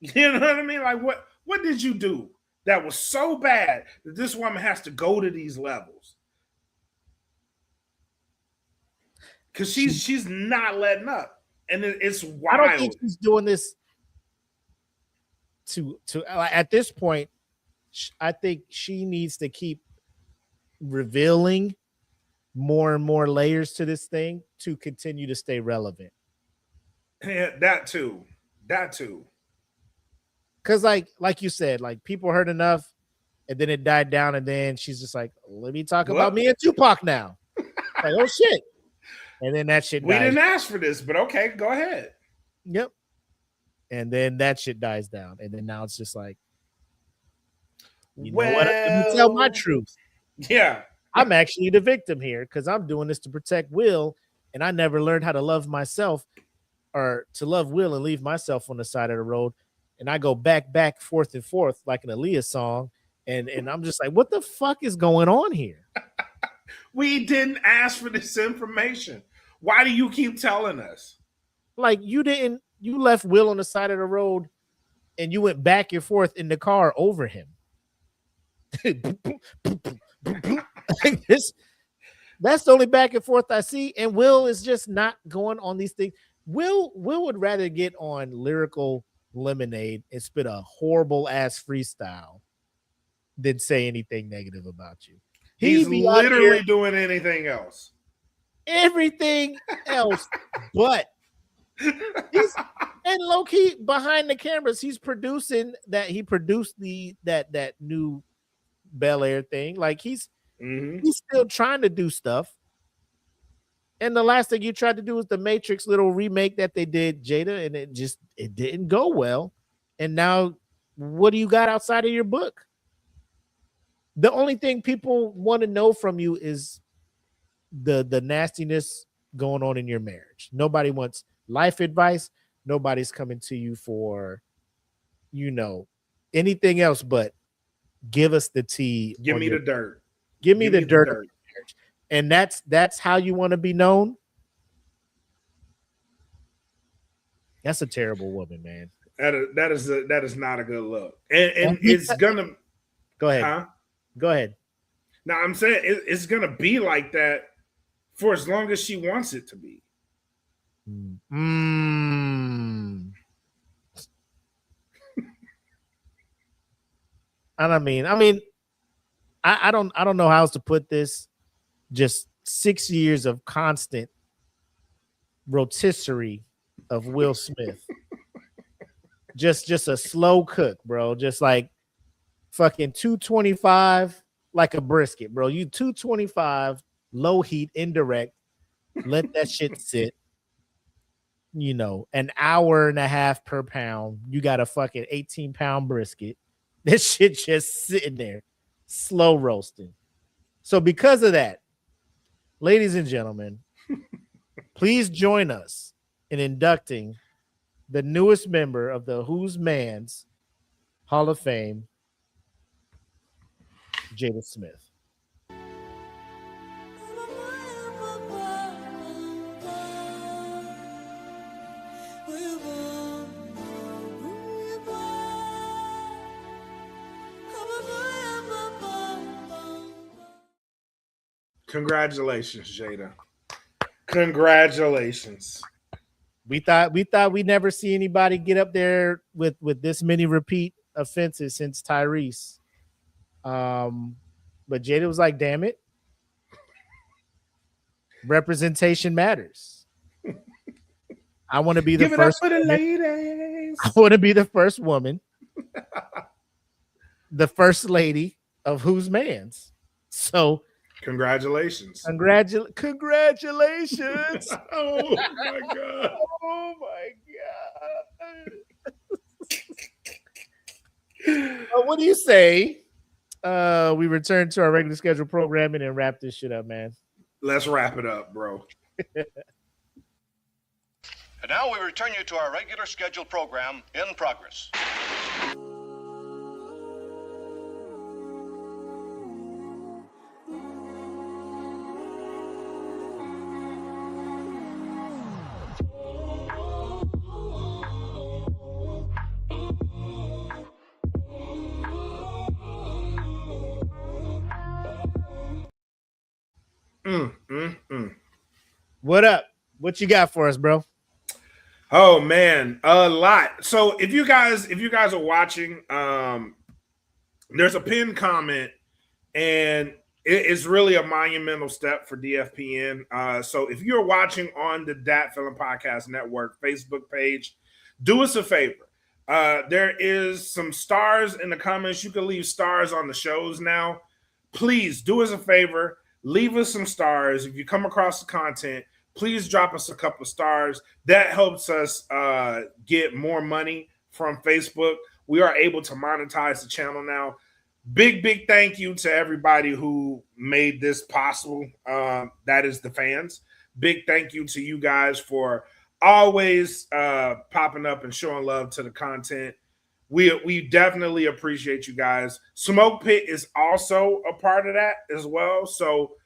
B: You know what I mean? Like, what did you do that was so bad that this woman has to go to these levels? Because she's not letting up. And it's wild.
A: I don't think she's doing this to at this point. I think she needs to keep revealing more and more layers to this thing to continue to stay relevant.
B: Yeah, that too.
A: Because like you said, like people heard enough and then it died down, and then she's just like, let me talk about me and Tupac now. Like, oh shit. And then that shit
B: we didn't ask for this, but okay, go ahead.
A: Yep. And then that shit dies down. And then now it's just like, you know what? Let me tell my truth.
B: Yeah.
A: I'm actually the victim here because I'm doing this to protect Will, and I never learned how to love myself or to love Will and leave myself on the side of the road. And I go back, forth and forth like an Aaliyah song. And I'm just like, what the fuck is going on here?
B: We didn't ask for this information. Why do you keep telling us?
A: Like you left Will on the side of the road and you went back and forth in the car over him. Like this, that's the only back and forth I see. And Will is just not going on these things. Will would rather get on Lyrical Lemonade and spit a horrible ass freestyle than say anything negative about you.
B: He's literally doing anything else.
A: Everything else, but and low key behind the cameras, he's producing that. He produced that new Bel Air thing. Like he's still trying to do stuff. And the last thing you tried to do was the Matrix little remake that they did, Jada, and it didn't go well. And now, what do you got outside of your book? The only thing people want to know from you is the nastiness going on in your marriage. Nobody wants life advice. Nobody's coming to you for, anything else but give us the tea.
B: Give me the dirt.
A: Give me the dirt. And that's how you want to be known. That's a terrible woman, man.
B: That is not a good look. And it's gonna
A: go ahead.
B: Huh?
A: Go ahead.
B: Now I'm saying it's gonna be like that for as long as she wants it to be.
A: And I don't know how else to put this. Just 6 years of constant rotisserie of Will Smith. just a slow cook, bro. Just like fucking 225 like a brisket, bro. You 225 low heat indirect. Let that shit sit. You know, an hour and a half per pound. You got a fucking 18-pound brisket. This shit just sitting there, slow roasting. So because of that, ladies and gentlemen, please join us in inducting the newest member of the Who's Man's Hall of Fame, Jada Smith.
B: Congratulations, Jada. Congratulations.
A: We thought we'd never see anybody get up there with this many repeat offenses since Tyrese. But Jada was like, damn it. Representation matters. I want to be the first
B: for the ladies.
A: I want to be the first woman, the first lady of Who's Man's. So
B: congratulations.
A: Congratulations.
B: Oh my God.
A: Oh my God. What do you say? We return to our regular scheduled programming and wrap this shit up, man.
B: Let's wrap it up, bro.
J: And now we return you to our regular scheduled program in progress.
A: What up? What you got for us, bro?
B: Oh man, a lot. So if you guys are watching, there's a pinned comment, and it's really a monumental step for DFPN. So if you're watching on the Dat Feeling Podcast Network Facebook page, do us a favor. There is some stars in the comments. You can leave stars on the shows now. Please do us a favor. Leave us some stars. If you come across the content, please drop us a couple of stars. That helps us get more money from Facebook. We are able to monetize the channel now. Big thank you to everybody who made this possible. That is the fans. Big thank you to you guys for always popping up and showing love to the content. We definitely appreciate you guys. SmokePit is also a part of that as well. So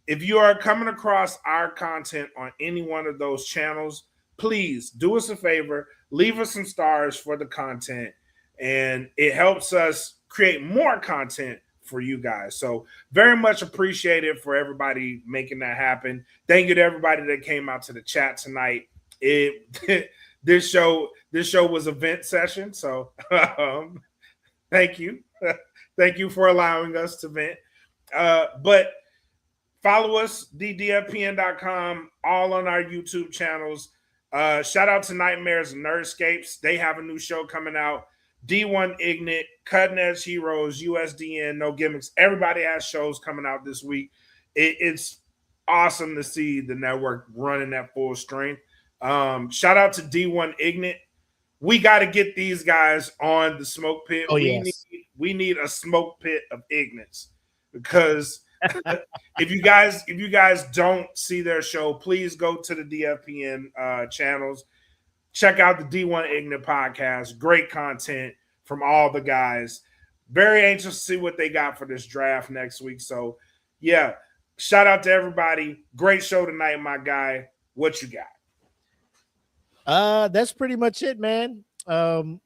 B: if you are coming across our content on any one of those channels, please do us a favor, leave us some stars for the content, and it helps us create more content for you guys. So very much appreciated for everybody making that happen. Thank you to everybody that came out to the chat tonight. This show was a vent session, so thank you. Thank you for allowing us to vent. But follow us, ddfpn.com, all on our YouTube channels. Shout out to Nightmares and Nerdscapes. They have a new show coming out. D1 Ignite, Cutting Edge Heroes, USDN, No Gimmicks. Everybody has shows coming out this week. It's awesome to see the network running at full strength. Shout out to D1 Ignite. We got to get these guys on the Smoke Pit. We need a Smoke Pit of Ignates, because if you guys don't see their show, please go to the DFPN channels. Check out the D1 Ignite podcast. Great content from all the guys. Very anxious to see what they got for this draft next week. So, yeah, shout out to everybody. Great show tonight, my guy. What you got?
A: That's pretty much it, man. And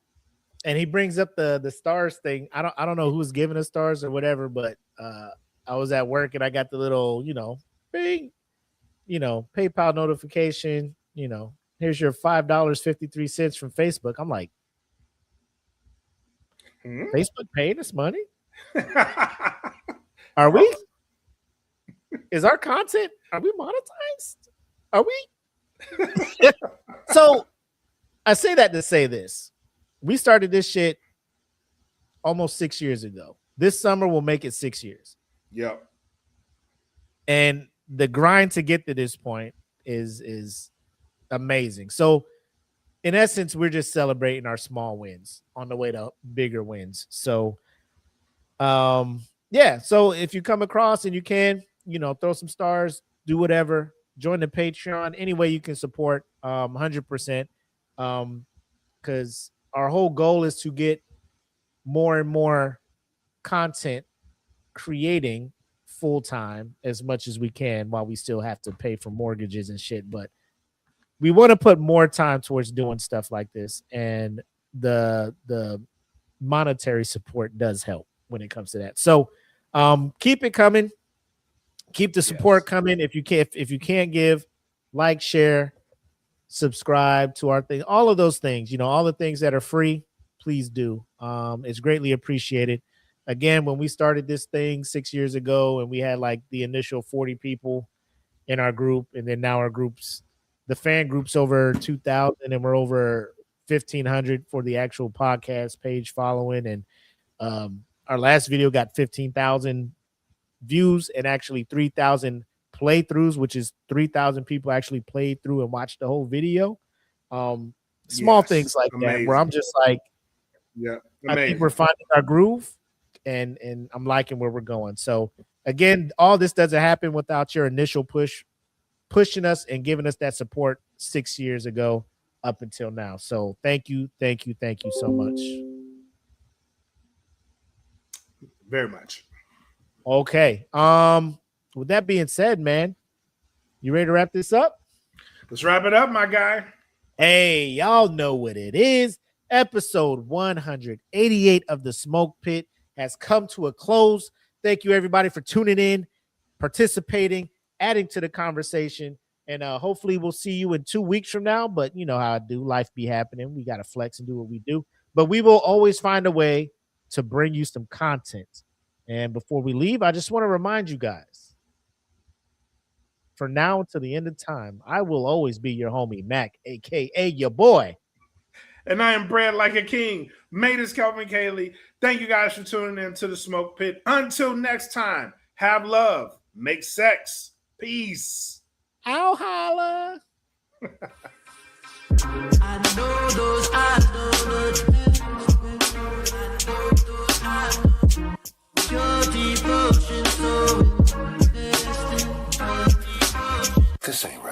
A: he brings up the stars thing. I don't know who's giving us stars or whatever, but I was at work and I got the little, bing, PayPal notification, here's your $5.53 from Facebook. I'm like, Facebook paying us money? Are we? Is our content, are we monetized? Are we? So I say that to say this. We started this shit almost 6 years ago. This summer will make it 6 years.
B: Yep.
A: And the grind to get to this point is amazing. So in essence, we're just celebrating our small wins on the way to bigger wins. So yeah. So if you come across and you can, throw some stars, do whatever, join the Patreon, any way you can support 100%. Because our whole goal is to get more and more content creating full-time as much as we can while we still have to pay for mortgages and shit. But we want to put more time towards doing stuff like this. And the monetary support does help when it comes to that. So keep it coming. Keep the support coming. If you can't give, like, share, subscribe to our thing, all of those things, all the things that are free, please do. It's greatly appreciated. Again, when we started this thing 6 years ago and we had like the initial 40 people in our group, and then now our groups, the fan group's over 2,000 and we're over 1,500 for the actual podcast page following. And our last video got 15,000 views and actually 3,000 playthroughs, which is 3,000 people actually played through and watched the whole video. Small things like that where I'm just like, I think we're finding our groove and I'm liking where we're going. So again, all this doesn't happen without your initial pushing us and giving us that support 6 years ago up until now. So thank you so much.
B: Very much.
A: Okay. With that being said, man, you ready to wrap this up?
B: Let's wrap it up, my guy.
A: Hey, y'all know what it is. Episode 188 of the Smoke Pit has come to a close. Thank you, everybody, for tuning in, participating, adding to the conversation. And hopefully we'll see you in 2 weeks from now. But you know how I do. Life be happening. We got to flex and do what we do. But we will always find a way to bring you some content. And before we leave, I just want to remind you guys, for now until the end of time, I will always be your homie, Mac, a.k.a. your boy.
B: And I am bred like a king. Made us Calvin Cayley. Thank you guys for tuning in to the Smoke Pit. Until next time, have love, make sex, peace.
A: Ow, holla.
K: I know those your devotion so this ain't right.